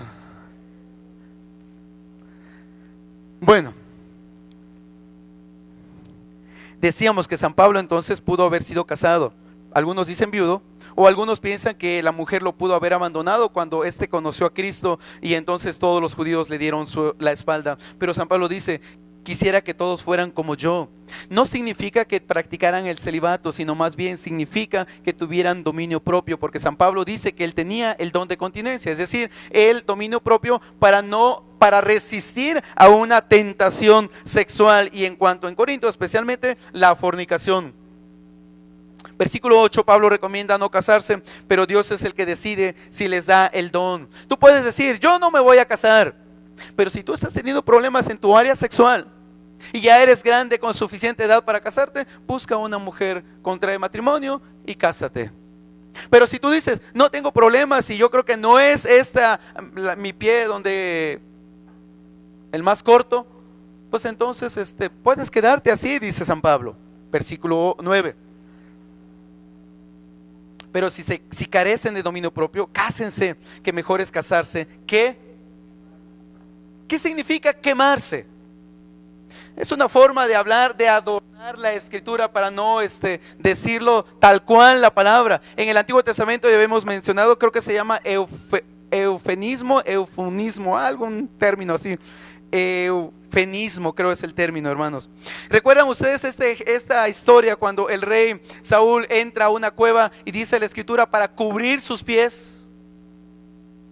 Bueno, decíamos que San Pablo entonces pudo haber sido casado. Algunos dicen viudo, o algunos piensan que la mujer lo pudo haber abandonado cuando conoció a Cristo, y entonces todos los judíos le dieron la espalda. Pero San Pablo dice, quisiera que todos fueran como yo. No significa que practicaran el celibato, sino más bien significa que tuvieran dominio propio, porque San Pablo dice que él tenía el don de continencia, es decir, el dominio propio para resistir a una tentación sexual, y en cuanto en Corinto, especialmente la fornicación. Versículo 8, Pablo recomienda no casarse, pero Dios es el que decide si les da el don. Tú puedes decir, yo no me voy a casar, pero si tú estás teniendo problemas en tu área sexual y ya eres grande con suficiente edad para casarte, busca una mujer, contrae matrimonio y cásate. Pero si tú dices, no tengo problemas y yo creo que no es mi pie donde el más corto, pues entonces puedes quedarte así, dice San Pablo, versículo 9. Pero si carecen de dominio propio, cásense, que mejor es casarse que... ¿Qué significa quemarse? Es una forma de hablar, de adornar la escritura para no decirlo tal cual la palabra. En el Antiguo Testamento ya habíamos mencionado, creo que se llama eufemismo, algún término así. fenismo, creo es el término, hermanos. ¿Recuerdan ustedes esta historia cuando el rey Saúl entra a una cueva y dice la escritura para cubrir sus pies?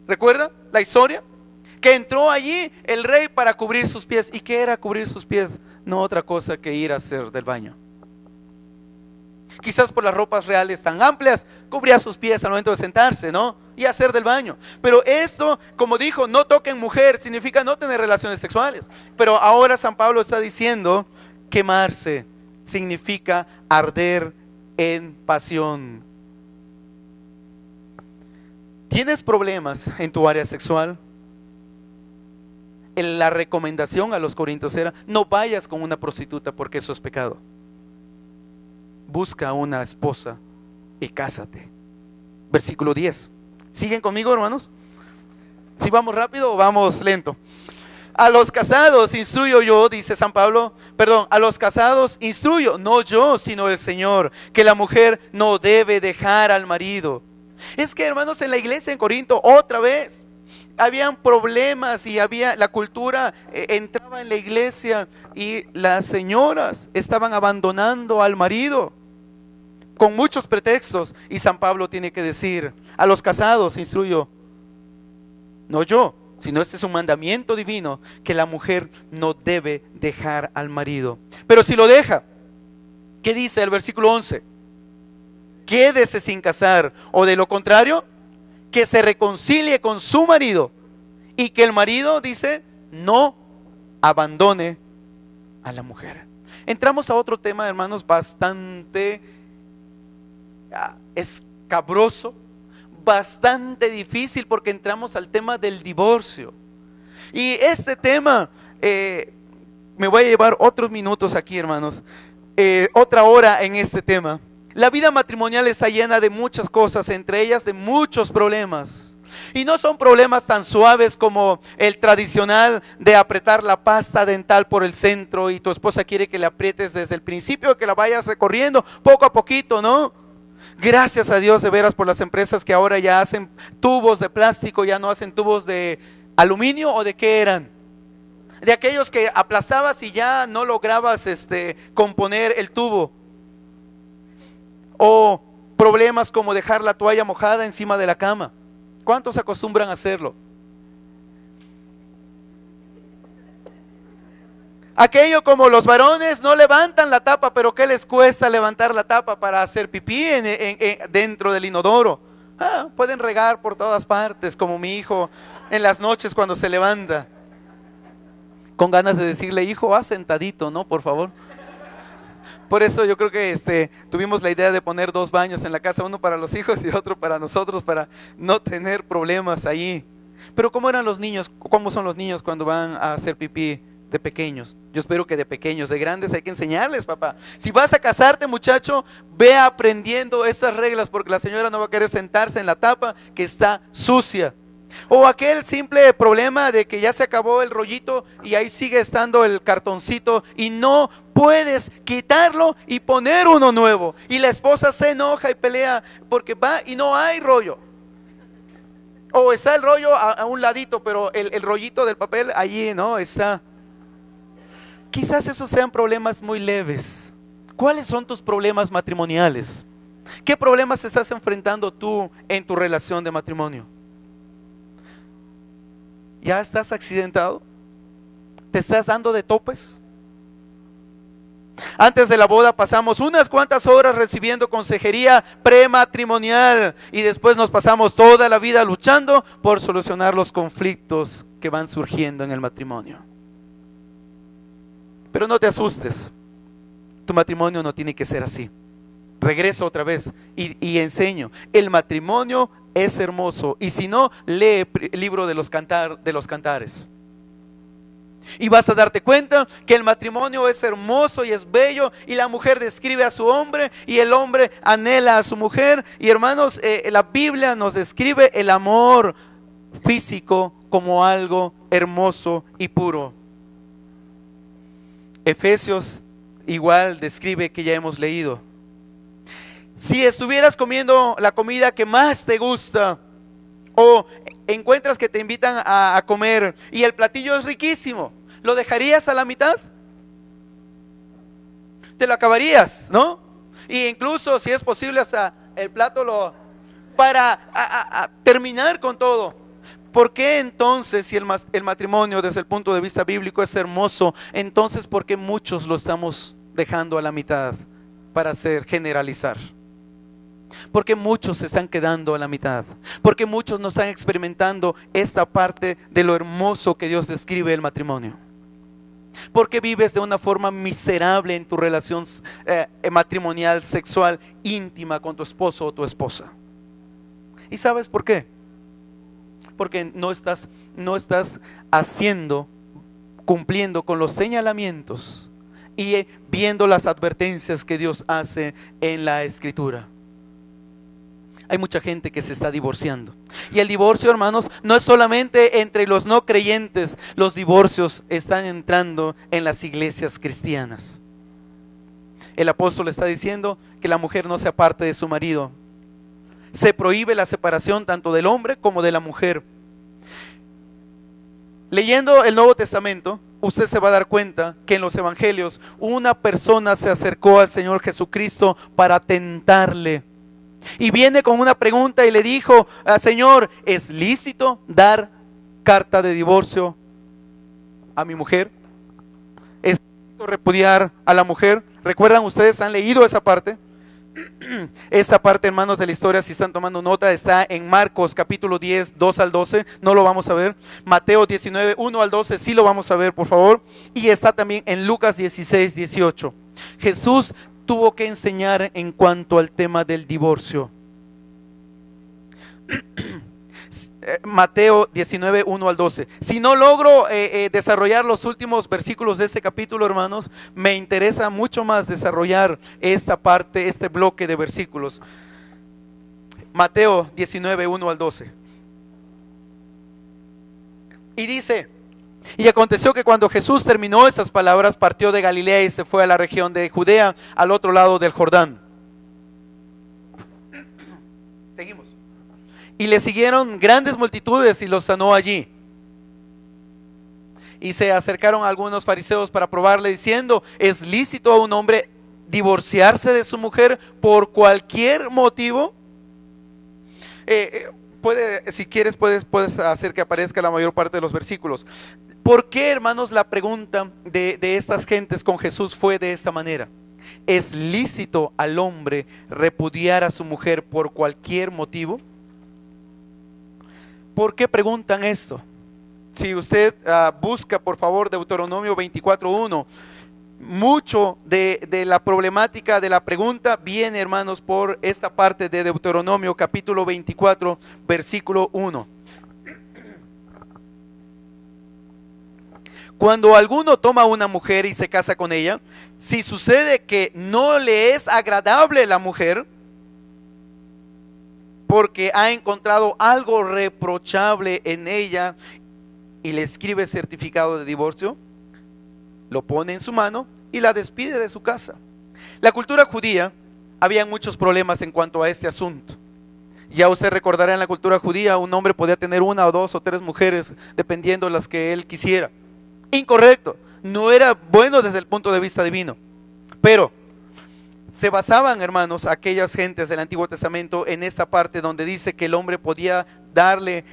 ¿Recuerdan la historia? Que entró allí el rey para cubrir sus pies. ¿Y qué era cubrir sus pies? No otra cosa que ir a hacer del baño. Quizás por las ropas reales tan amplias, cubría sus pies al momento de sentarse, ¿no? Y hacer del baño. Pero esto, como dijo, no toquen mujer, significa no tener relaciones sexuales. Pero ahora San Pablo está diciendo, quemarse significa arder en pasión. ¿Tienes problemas en tu área sexual? La recomendación a los corintios era, no vayas con una prostituta porque eso es pecado. Busca una esposa y cásate. Versículo 10. ¿Siguen conmigo, hermanos? ¿Si vamos rápido o vamos lento? A los casados instruyo yo, dice San Pablo, a los casados instruyo, no yo, sino el Señor, que la mujer no debe dejar al marido. Es que, hermanos, en la iglesia en Corinto, otra vez, habían problemas y la cultura entraba en la iglesia y las señoras estaban abandonando al marido con muchos pretextos, y San Pablo tiene que decir, a los casados instruyo, no yo, sino este es un mandamiento divino, que la mujer no debe dejar al marido. Pero si lo deja, ¿qué dice el versículo 11? Quédese sin casar, o de lo contrario, que se reconcilie con su marido, y que el marido, dice, no abandone a la mujer. Entramos a otro tema, hermanos, bastante escabroso, bastante difícil, porque entramos al tema del divorcio. Y este tema, me voy a llevar otros minutos aquí, hermanos, otra hora en este tema. La vida matrimonial está llena de muchas cosas, entre ellas de muchos problemas. Y no son problemas tan suaves como el tradicional de apretar la pasta dental por el centro y tu esposa quiere que le aprietes desde el principio, que la vayas recorriendo poco a poquito, ¿no? Gracias a Dios de veras por las empresas que ahora ya hacen tubos de plástico, ya no hacen tubos de aluminio, ¿o de qué eran? De aquellos que aplastabas y ya no lograbas componer el tubo. O problemas como dejar la toalla mojada encima de la cama. ¿Cuántos acostumbran a hacerlo? Aquello como los varones no levantan la tapa, pero ¿qué les cuesta levantar la tapa para hacer pipí dentro del inodoro? Pueden regar por todas partes, como mi hijo en las noches cuando se levanta. Con ganas de decirle, hijo, haz sentadito, ¿no? Por favor. Por eso yo creo que tuvimos la idea de poner 2 baños en la casa, uno para los hijos y otro para nosotros, para no tener problemas ahí. Pero ¿cómo eran los niños? ¿Cómo son los niños cuando van a hacer pipí de pequeños? Yo espero que de pequeños, de grandes hay que enseñarles, papá. Si vas a casarte, muchacho, ve aprendiendo estas reglas, porque la señora no va a querer sentarse en la tapa que está sucia. O aquel simple problema de que ya se acabó el rollito y ahí sigue estando el cartoncito y no puedes quitarlo y poner uno nuevo. Y la esposa se enoja y pelea porque va y no hay rollo. O está el rollo a un ladito, pero el rollito del papel allí no está. Quizás esos sean problemas muy leves. ¿Cuáles son tus problemas matrimoniales? ¿Qué problemas estás enfrentando tú en tu relación de matrimonio? ¿Ya estás accidentado? ¿Te estás dando de topes? Antes de la boda pasamos unas cuantas horas recibiendo consejería prematrimonial y después nos pasamos toda la vida luchando por solucionar los conflictos que van surgiendo en el matrimonio. Pero no te asustes, tu matrimonio no tiene que ser así. Regreso otra vez y enseño, el matrimonio es hermoso, y si no, lee el libro de los Cantares. Y vas a darte cuenta que el matrimonio es hermoso y es bello, y la mujer describe a su hombre y el hombre anhela a su mujer. Y hermanos, la Biblia nos describe el amor físico como algo hermoso y puro. Efesios igual describe, que ya hemos leído. Si estuvieras comiendo la comida que más te gusta, o encuentras que te invitan a comer y el platillo es riquísimo, ¿Lo dejarías a la mitad? Te lo acabarías, ¿no? Y incluso si es posible hasta el plato para terminar con todo. ¿Por qué entonces, si el matrimonio desde el punto de vista bíblico es hermoso, entonces por qué muchos lo estamos dejando a la mitad para generalizar? Porque muchos se están quedando a la mitad, porque muchos no están experimentando esta parte de lo hermoso que Dios describe el matrimonio. Porque vives de una forma miserable en tu relación matrimonial, sexual, íntima con tu esposo o tu esposa. ¿Y sabes por qué? Porque no estás cumpliendo con los señalamientos y viendo las advertencias que Dios hace en la Escritura. Hay mucha gente que se está divorciando. Y el divorcio, hermanos, no es solamente entre los no creyentes. Los divorcios están entrando en las iglesias cristianas. El apóstol está diciendo que la mujer no se aparte de su marido. Se prohíbe la separación tanto del hombre como de la mujer. Leyendo el Nuevo Testamento, usted se va a dar cuenta que en los evangelios una persona se acercó al Señor Jesucristo para tentarle. Y viene con una pregunta y le dijo: Señor, ¿es lícito dar carta de divorcio a mi mujer? ¿Es lícito repudiar a la mujer? ¿Recuerdan ustedes? ¿Han leído esa parte? Esta parte, hermanos, de la historia, si están tomando nota, está en Marcos capítulo 10, 2 al 12, no lo vamos a ver. Mateo 19, 1 al 12, sí lo vamos a ver, por favor. Y está también en Lucas 16, 18. Jesús tuvo que enseñar en cuanto al tema del divorcio. Mateo 19, 1 al 12. Si no logro desarrollar los últimos versículos de este capítulo, hermanos, me interesa mucho más desarrollar esta parte, este bloque de versículos. Mateo 19, 1 al 12. Y dice: y aconteció que cuando Jesús terminó esas palabras, partió de Galilea y se fue a la región de Judea, al otro lado del Jordán. Seguimos. Y le siguieron grandes multitudes y los sanó allí. Y se acercaron algunos fariseos para probarle, diciendo: ¿es lícito a un hombre divorciarse de su mujer por cualquier motivo? Si quieres puedes hacer que aparezca la mayor parte de los versículos. ¿Por qué, hermanos, la pregunta de estas gentes con Jesús fue de esta manera? ¿Es lícito al hombre repudiar a su mujer por cualquier motivo? ¿Por qué preguntan esto? Si usted busca, por favor, Deuteronomio 24:1, mucho de la problemática de la pregunta viene, hermanos, por esta parte de Deuteronomio capítulo 24, versículo 1. Cuando alguno toma a una mujer y se casa con ella, si sucede que no le es agradable la mujer, porque ha encontrado algo reprochable en ella y le escribe certificado de divorcio, lo pone en su mano y la despide de su casa. La cultura judía, había muchos problemas en cuanto a este asunto. Ya usted recordará, en la cultura judía un hombre podía tener 1 o 2 o 3 mujeres, dependiendo de las que él quisiera. Incorrecto, no era bueno desde el punto de vista divino. Pero se basaban, hermanos, aquellas gentes del Antiguo Testamento en esta parte donde dice que el hombre podía darle,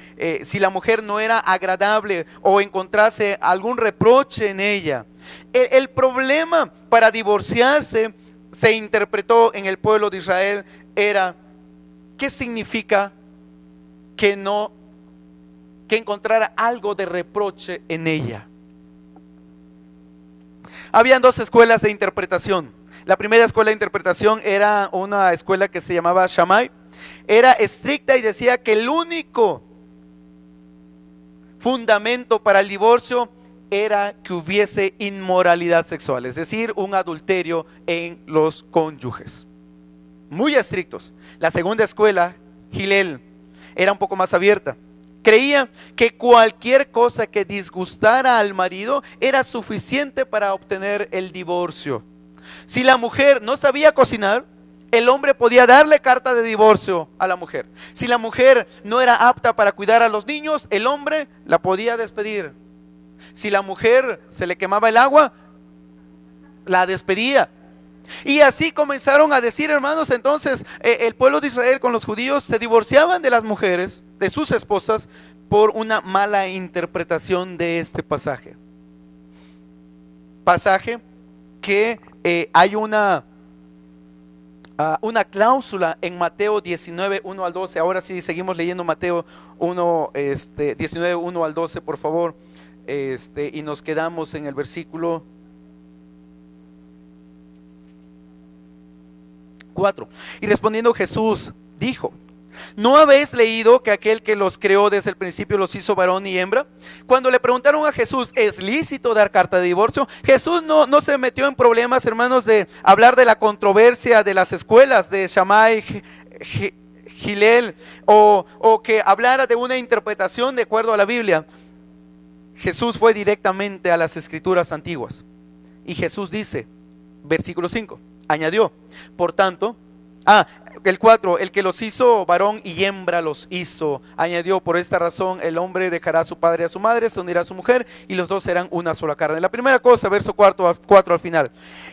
si la mujer no era agradable o encontrase algún reproche en ella. El problema para divorciarse, se interpretó en el pueblo de Israel, era: ¿qué significa que encontrara algo de reproche en ella? Habían 2 escuelas de interpretación. La primera escuela de interpretación era una escuela que se llamaba Shammai. Era estricta y decía que el único fundamento para el divorcio era que hubiese inmoralidad sexual, es decir, un adulterio en los cónyuges. Muy estrictos. La segunda escuela, Hillel, era un poco más abierta. Creía que cualquier cosa que disgustara al marido era suficiente para obtener el divorcio. Si la mujer no sabía cocinar, el hombre podía darle carta de divorcio a la mujer. Si la mujer no era apta para cuidar a los niños, el hombre la podía despedir. Si la mujer se le quemaba el agua, la despedía. Y así comenzaron a decir, hermanos, entonces el pueblo de Israel con los judíos se divorciaban de las mujeres, de sus esposas, por una mala interpretación de este pasaje. Pasaje que hay una cláusula en Mateo 19, 1 al 12. Ahora sí, seguimos leyendo Mateo 1, 19, 1 al 12, por favor. Y nos quedamos en el versículo 4. Y respondiendo Jesús dijo: ¿no habéis leído que aquel que los creó desde el principio los hizo varón y hembra? Cuando le preguntaron a Jesús, ¿es lícito dar carta de divorcio? Jesús no se metió en problemas, hermanos, de hablar de la controversia de las escuelas de Shammai, Hillel, o que hablara de una interpretación de acuerdo a la Biblia. Jesús fue directamente a las escrituras antiguas. Y Jesús dice, versículo 5, añadió, por tanto, el 4, el que los hizo varón y hembra los hizo, añadió, por esta razón el hombre dejará a su padre y a su madre, se unirá a su mujer, y los dos serán una sola carne. La primera cosa, verso 4 al final,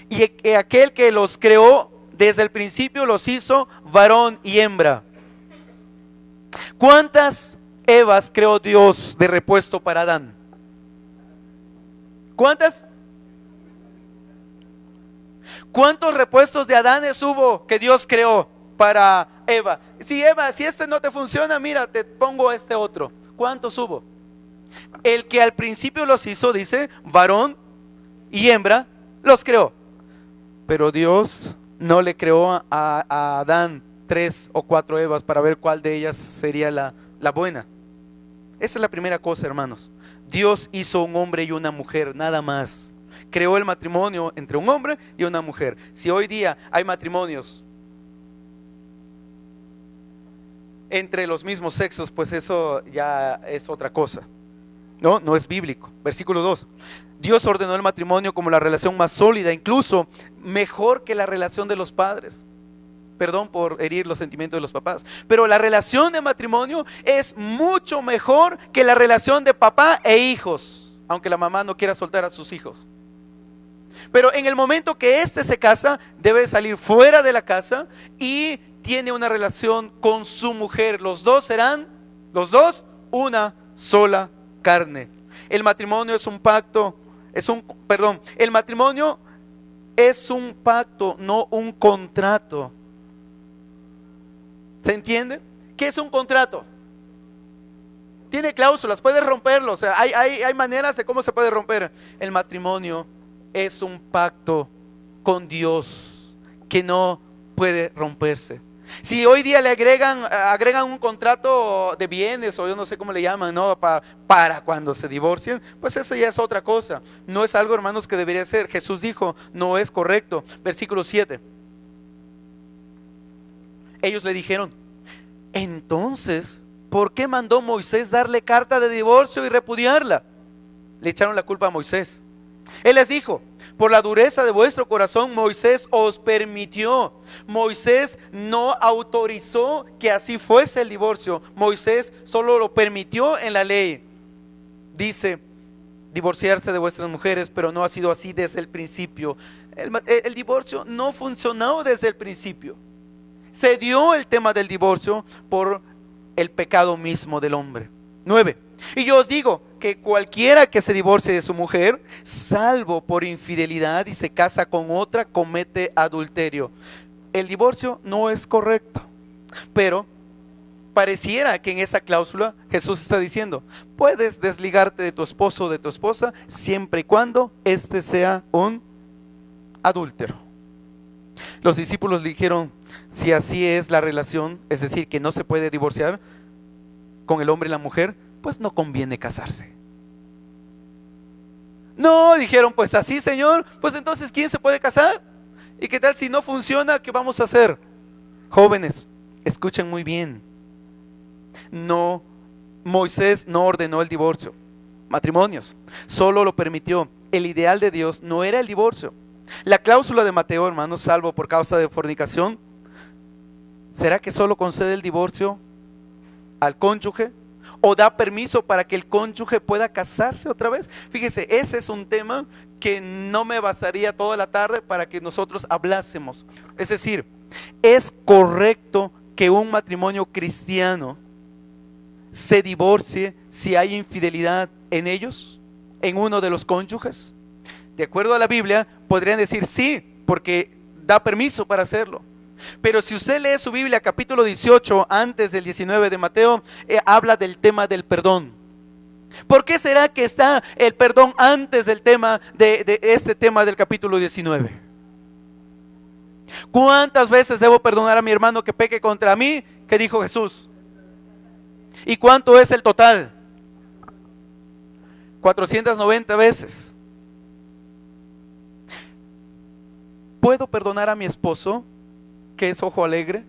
y aquel que los creó desde el principio los hizo varón y hembra. ¿Cuántas Evas creó Dios de repuesto para Adán? ¿Cuántas? ¿Cuántos repuestos de Adanes hubo que Dios creó para Eva? Si Eva, si este no te funciona, mira, te pongo este otro. ¿Cuántos hubo? El que al principio los hizo, dice, varón y hembra, los creó. Pero Dios no le creó a Adán 3 o 4 Evas para ver cuál de ellas sería la buena. Esa es la primera cosa, hermanos. Dios hizo un hombre y una mujer, nada más. Creó el matrimonio entre un hombre y una mujer. Si hoy día hay matrimonios entre los mismos sexos, pues eso ya es otra cosa. No es bíblico. Versículo 2. Dios ordenó el matrimonio como la relación más sólida, incluso mejor que la relación de los padres. Perdón por herir los sentimientos de los papás, pero la relación de matrimonio es mucho mejor que la relación de papá e hijos, aunque la mamá no quiera soltar a sus hijos. Pero en el momento que éste se casa, debe salir fuera de la casa y tiene una relación con su mujer. Los dos serán, una sola carne. El matrimonio es un pacto, el matrimonio es un pacto, no un contrato. ¿Se entiende? ¿Qué es un contrato? Tiene cláusulas, puedes romperlo, o sea, hay maneras de cómo se puede romper. El matrimonio es un pacto con Dios que no puede romperse. Si hoy día le agregan un contrato de bienes, o yo no sé cómo le llaman, ¿no? Para cuando se divorcien, pues eso ya es otra cosa. No es algo, hermanos, que debería ser. Jesús dijo, no es correcto. Versículo 7. Ellos le dijeron, entonces, ¿por qué mandó Moisés darle carta de divorcio y repudiarla? Le echaron la culpa a Moisés. Él les dijo, por la dureza de vuestro corazón Moisés os permitió. Moisés no autorizó que así fuese el divorcio. Moisés solo lo permitió en la ley. Dice, divorciarse de vuestras mujeres, pero no ha sido así desde el principio. El divorcio no funcionó desde el principio. Se dio el tema del divorcio por el pecado mismo del hombre. 9. Y yo os digo que cualquiera que se divorcie de su mujer, salvo por infidelidad y se casa con otra, comete adulterio. El divorcio no es correcto, pero pareciera que en esa cláusula Jesús está diciendo, puedes desligarte de tu esposo o de tu esposa siempre y cuando éste sea un adúltero. Los discípulos le dijeron, si así es la relación, es decir, que no se puede divorciar con el hombre y la mujer, pues no conviene casarse. No, dijeron, pues así, Señor, pues entonces ¿quién se puede casar? ¿Y qué tal si no funciona? ¿Qué vamos a hacer? Jóvenes, escuchen muy bien. No, Moisés no ordenó el divorcio. Matrimonios, solo lo permitió. El ideal de Dios no era el divorcio. La cláusula de Mateo, hermanos, salvo por causa de fornicación, ¿será que solo concede el divorcio al cónyuge? ¿O da permiso para que el cónyuge pueda casarse otra vez? Fíjese, ese es un tema que no me bastaría toda la tarde para que nosotros hablásemos. Es decir, ¿es correcto que un matrimonio cristiano se divorcie si hay infidelidad en ellos, en uno de los cónyuges? De acuerdo a la Biblia, podrían decir sí, porque da permiso para hacerlo. Pero si usted lee su Biblia, capítulo 18, antes del 19 de Mateo, habla del tema del perdón. ¿Por qué será que está el perdón antes del tema de este tema del capítulo 19? ¿Cuántas veces debo perdonar a mi hermano que peque contra mí? ¿Qué dijo Jesús? ¿Y cuánto es el total? 490 veces. ¿Puedo perdonar a mi esposo que es ojo alegre?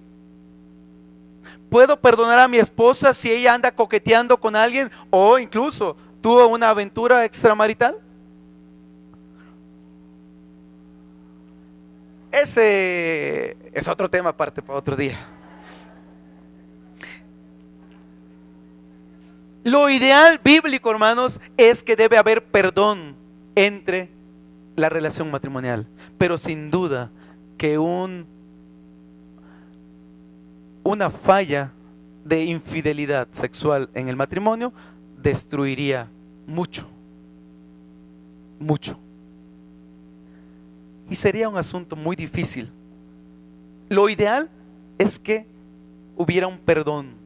¿Puedo perdonar a mi esposa si ella anda coqueteando con alguien o incluso tuvo una aventura extramarital? Ese es otro tema aparte para otro día. Lo ideal bíblico, hermanos, es que debe haber perdón entre la relación matrimonial, pero sin duda que una falla de infidelidad sexual en el matrimonio destruiría mucho, mucho. Y sería un asunto muy difícil. Lo ideal es que hubiera un perdón,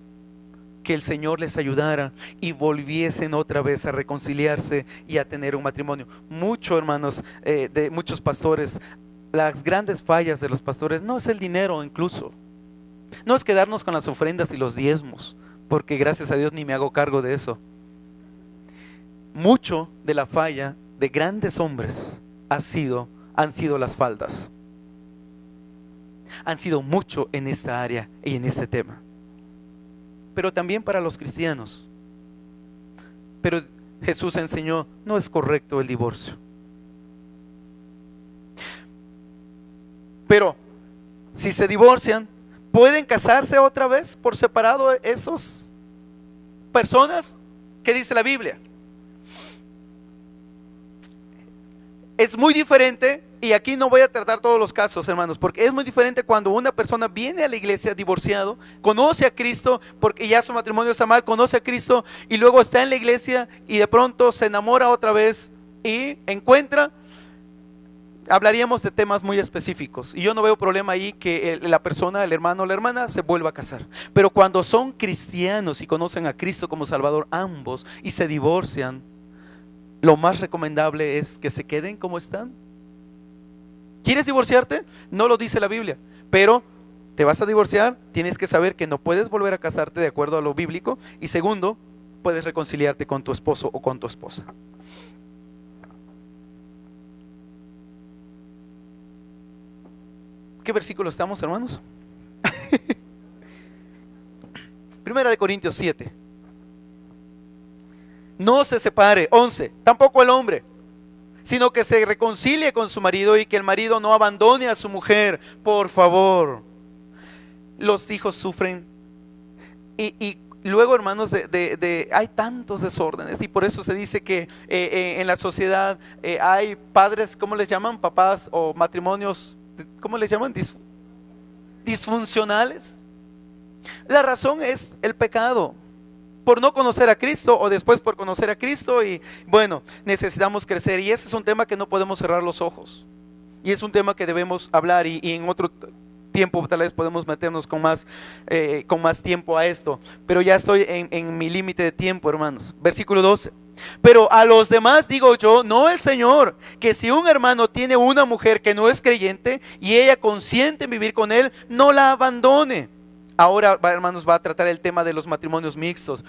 que el Señor les ayudara y volviesen otra vez a reconciliarse y a tener un matrimonio. Muchos hermanos, de muchos pastores, las grandes fallas de los pastores no es el dinero incluso. No es quedarnos con las ofrendas y los diezmos, porque gracias a Dios ni me hago cargo de eso. Mucho de la falla de grandes hombres han sido las faldas. Han sido mucho en esta área y en este tema. Pero también para los cristianos. Pero Jesús enseñó, no es correcto el divorcio. Pero si se divorcian, ¿pueden casarse otra vez por separado esas personas? ¿Qué dice la Biblia? Es muy diferente, y aquí no voy a tratar todos los casos, hermanos, porque es muy diferente cuando una persona viene a la iglesia divorciado, conoce a Cristo, porque ya su matrimonio está mal, conoce a Cristo, y luego está en la iglesia y de pronto se enamora otra vez y encuentra. Hablaríamos de temas muy específicos y yo no veo problema ahí que la persona, el hermano o la hermana se vuelva a casar. Pero cuando son cristianos y conocen a Cristo como Salvador ambos y se divorcian, lo más recomendable es que se queden como están. ¿Quieres divorciarte? No lo dice la Biblia, pero te vas a divorciar, tienes que saber que no puedes volver a casarte de acuerdo a lo bíblico, y segundo, puedes reconciliarte con tu esposo o con tu esposa. ¿Qué versículo estamos, hermanos? Primera de Corintios 7. No se separe, 11, tampoco el hombre, sino que se reconcilie con su marido y que el marido no abandone a su mujer, por favor. Los hijos sufren y luego, hermanos, hay tantos desórdenes, y por eso se dice que en la sociedad hay padres, ¿cómo les llaman? Papás o matrimonios, ¿cómo les llaman? Disfuncionales. La razón es el pecado. Por no conocer a Cristo o después por conocer a Cristo, y bueno, necesitamos crecer, y ese es un tema que no podemos cerrar los ojos, y es un tema que debemos hablar, y en otro tiempo tal vez podemos meternos con más tiempo a esto, pero ya estoy en mi límite de tiempo, hermanos. Versículo 12. Pero a los demás digo yo, no el Señor, que si un hermano tiene una mujer que no es creyente y ella consiente en vivir con él, no la abandone. Ahora, hermanos, va a tratar el tema de los matrimonios mixtos.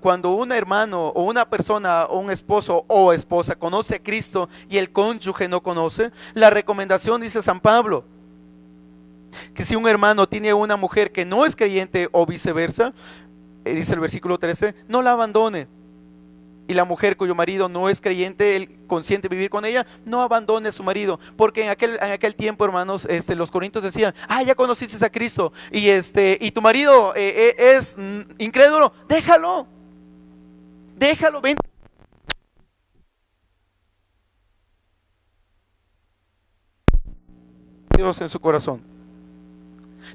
Cuando un hermano o una persona o un esposo o esposa conoce a Cristo y el cónyuge no conoce, la recomendación, dice San Pablo, que si un hermano tiene una mujer que no es creyente o viceversa, dice el versículo 13, no la abandone. Y la mujer cuyo marido no es creyente, él consiente vivir con ella, no abandone a su marido, porque en aquel tiempo, hermanos, los corintios decían, ya conociste a Cristo, y tu marido es incrédulo, déjalo. Déjalo, ven. Dios en su corazón.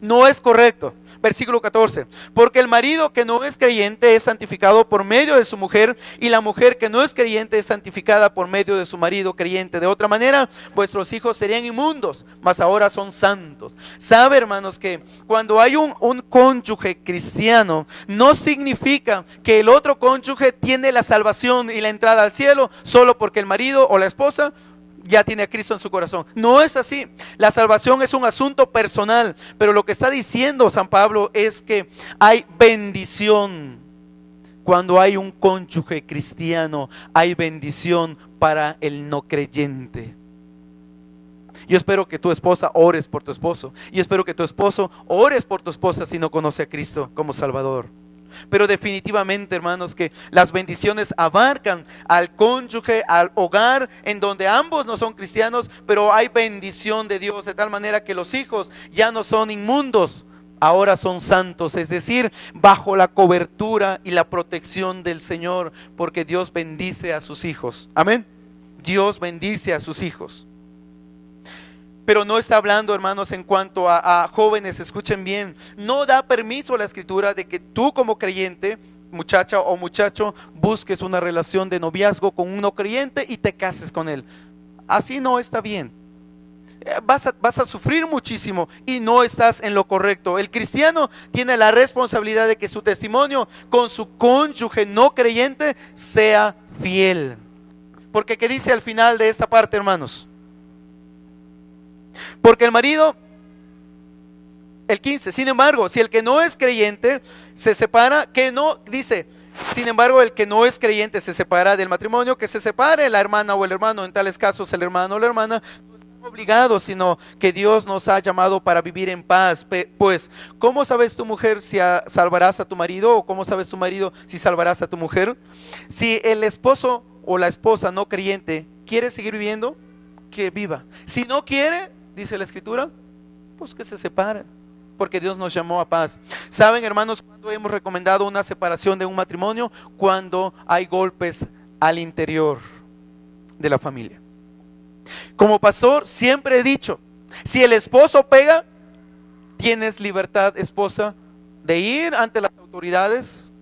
No es correcto. Versículo 14. Porque el marido que no es creyente es santificado por medio de su mujer, y la mujer que no es creyente es santificada por medio de su marido creyente. De otra manera, vuestros hijos serían inmundos, mas ahora son santos. Sabe, hermanos, que cuando hay un cónyuge cristiano, no significa que el otro cónyuge tiene la salvación y la entrada al cielo solo porque el marido o la esposa ya tiene a Cristo en su corazón. No es así. La salvación es un asunto personal, pero lo que está diciendo San Pablo es que hay bendición. Cuando hay un cónyuge cristiano, hay bendición para el no creyente. Yo espero que tu esposa ores por tu esposo. Yo espero que tu esposo ores por tu esposa si no conoce a Cristo como Salvador. Pero definitivamente, hermanos, que las bendiciones abarcan al cónyuge, al hogar, en donde ambos no son cristianos, pero hay bendición de Dios, de tal manera que los hijos ya no son inmundos, ahora son santos, es decir, bajo la cobertura y la protección del Señor, porque Dios bendice a sus hijos. Amén. Dios bendice a sus hijos. Pero no está hablando, hermanos, en cuanto a jóvenes, escuchen bien, no da permiso a la Escritura de que tú como creyente, muchacha o muchacho, busques una relación de noviazgo con un no creyente y te cases con él. Así no está bien. Vas a sufrir muchísimo y no estás en lo correcto. El cristiano tiene la responsabilidad de que su testimonio con su cónyuge no creyente sea fiel. Porque ¿qué dice al final de esta parte, hermanos? Porque el marido, el 15, sin embargo, si el que no es creyente se separa, que no, dice, sin embargo, el que no es creyente se separa del matrimonio, que se separe la hermana o el hermano, en tales casos el hermano o la hermana, no está obligado, sino que Dios nos ha llamado para vivir en paz. Pues, ¿cómo sabes tu mujer si salvarás a tu marido? ¿O cómo sabes tu marido si salvarás a tu mujer? Si el esposo o la esposa no creyente quiere seguir viviendo, que viva. Si no quiere, dice la Escritura, pues que se separen, porque Dios nos llamó a paz. ¿Saben, hermanos, cuando hemos recomendado una separación de un matrimonio? Cuando hay golpes al interior de la familia. Como pastor siempre he dicho, si el esposo pega, tienes libertad, esposa, de ir ante las autoridades,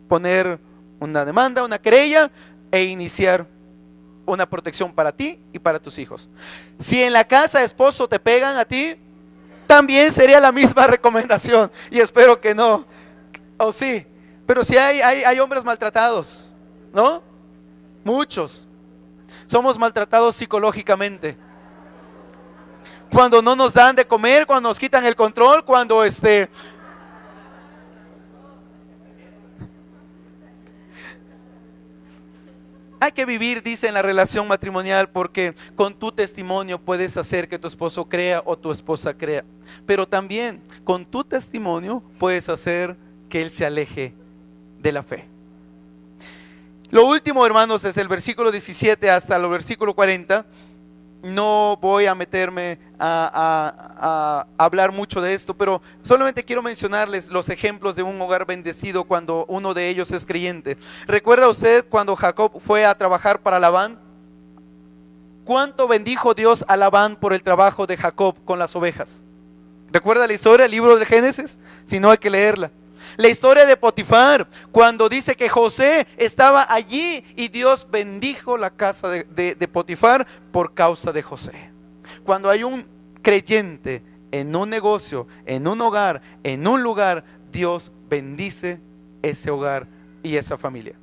poner una demanda, una querella e iniciar una protección para ti y para tus hijos. Si en la casa, esposo, te pegan a ti, también sería la misma recomendación, y espero que no, o sí, pero si hay hombres maltratados, ¿no? Muchos somos maltratados psicológicamente, cuando no nos dan de comer, cuando nos quitan el control, cuando hay que vivir, dice, en la relación matrimonial, porque con tu testimonio puedes hacer que tu esposo crea o tu esposa crea. Pero también con tu testimonio puedes hacer que él se aleje de la fe. Lo último, hermanos, desde el versículo 17 hasta el versículo 40, no voy a meterme a hablar mucho de esto, pero solamente quiero mencionarles los ejemplos de un hogar bendecido cuando uno de ellos es creyente. ¿Recuerda usted cuando Jacob fue a trabajar para Labán? ¿Cuánto bendijo Dios a Labán por el trabajo de Jacob con las ovejas? ¿Recuerda la historia, el libro de Génesis? Si no, hay que leerla. La historia de Potifar, cuando dice que José estaba allí y Dios bendijo la casa de Potifar por causa de José. Cuando hay un creyente en un negocio, en un hogar, en un lugar, Dios bendice ese hogar y esa familia.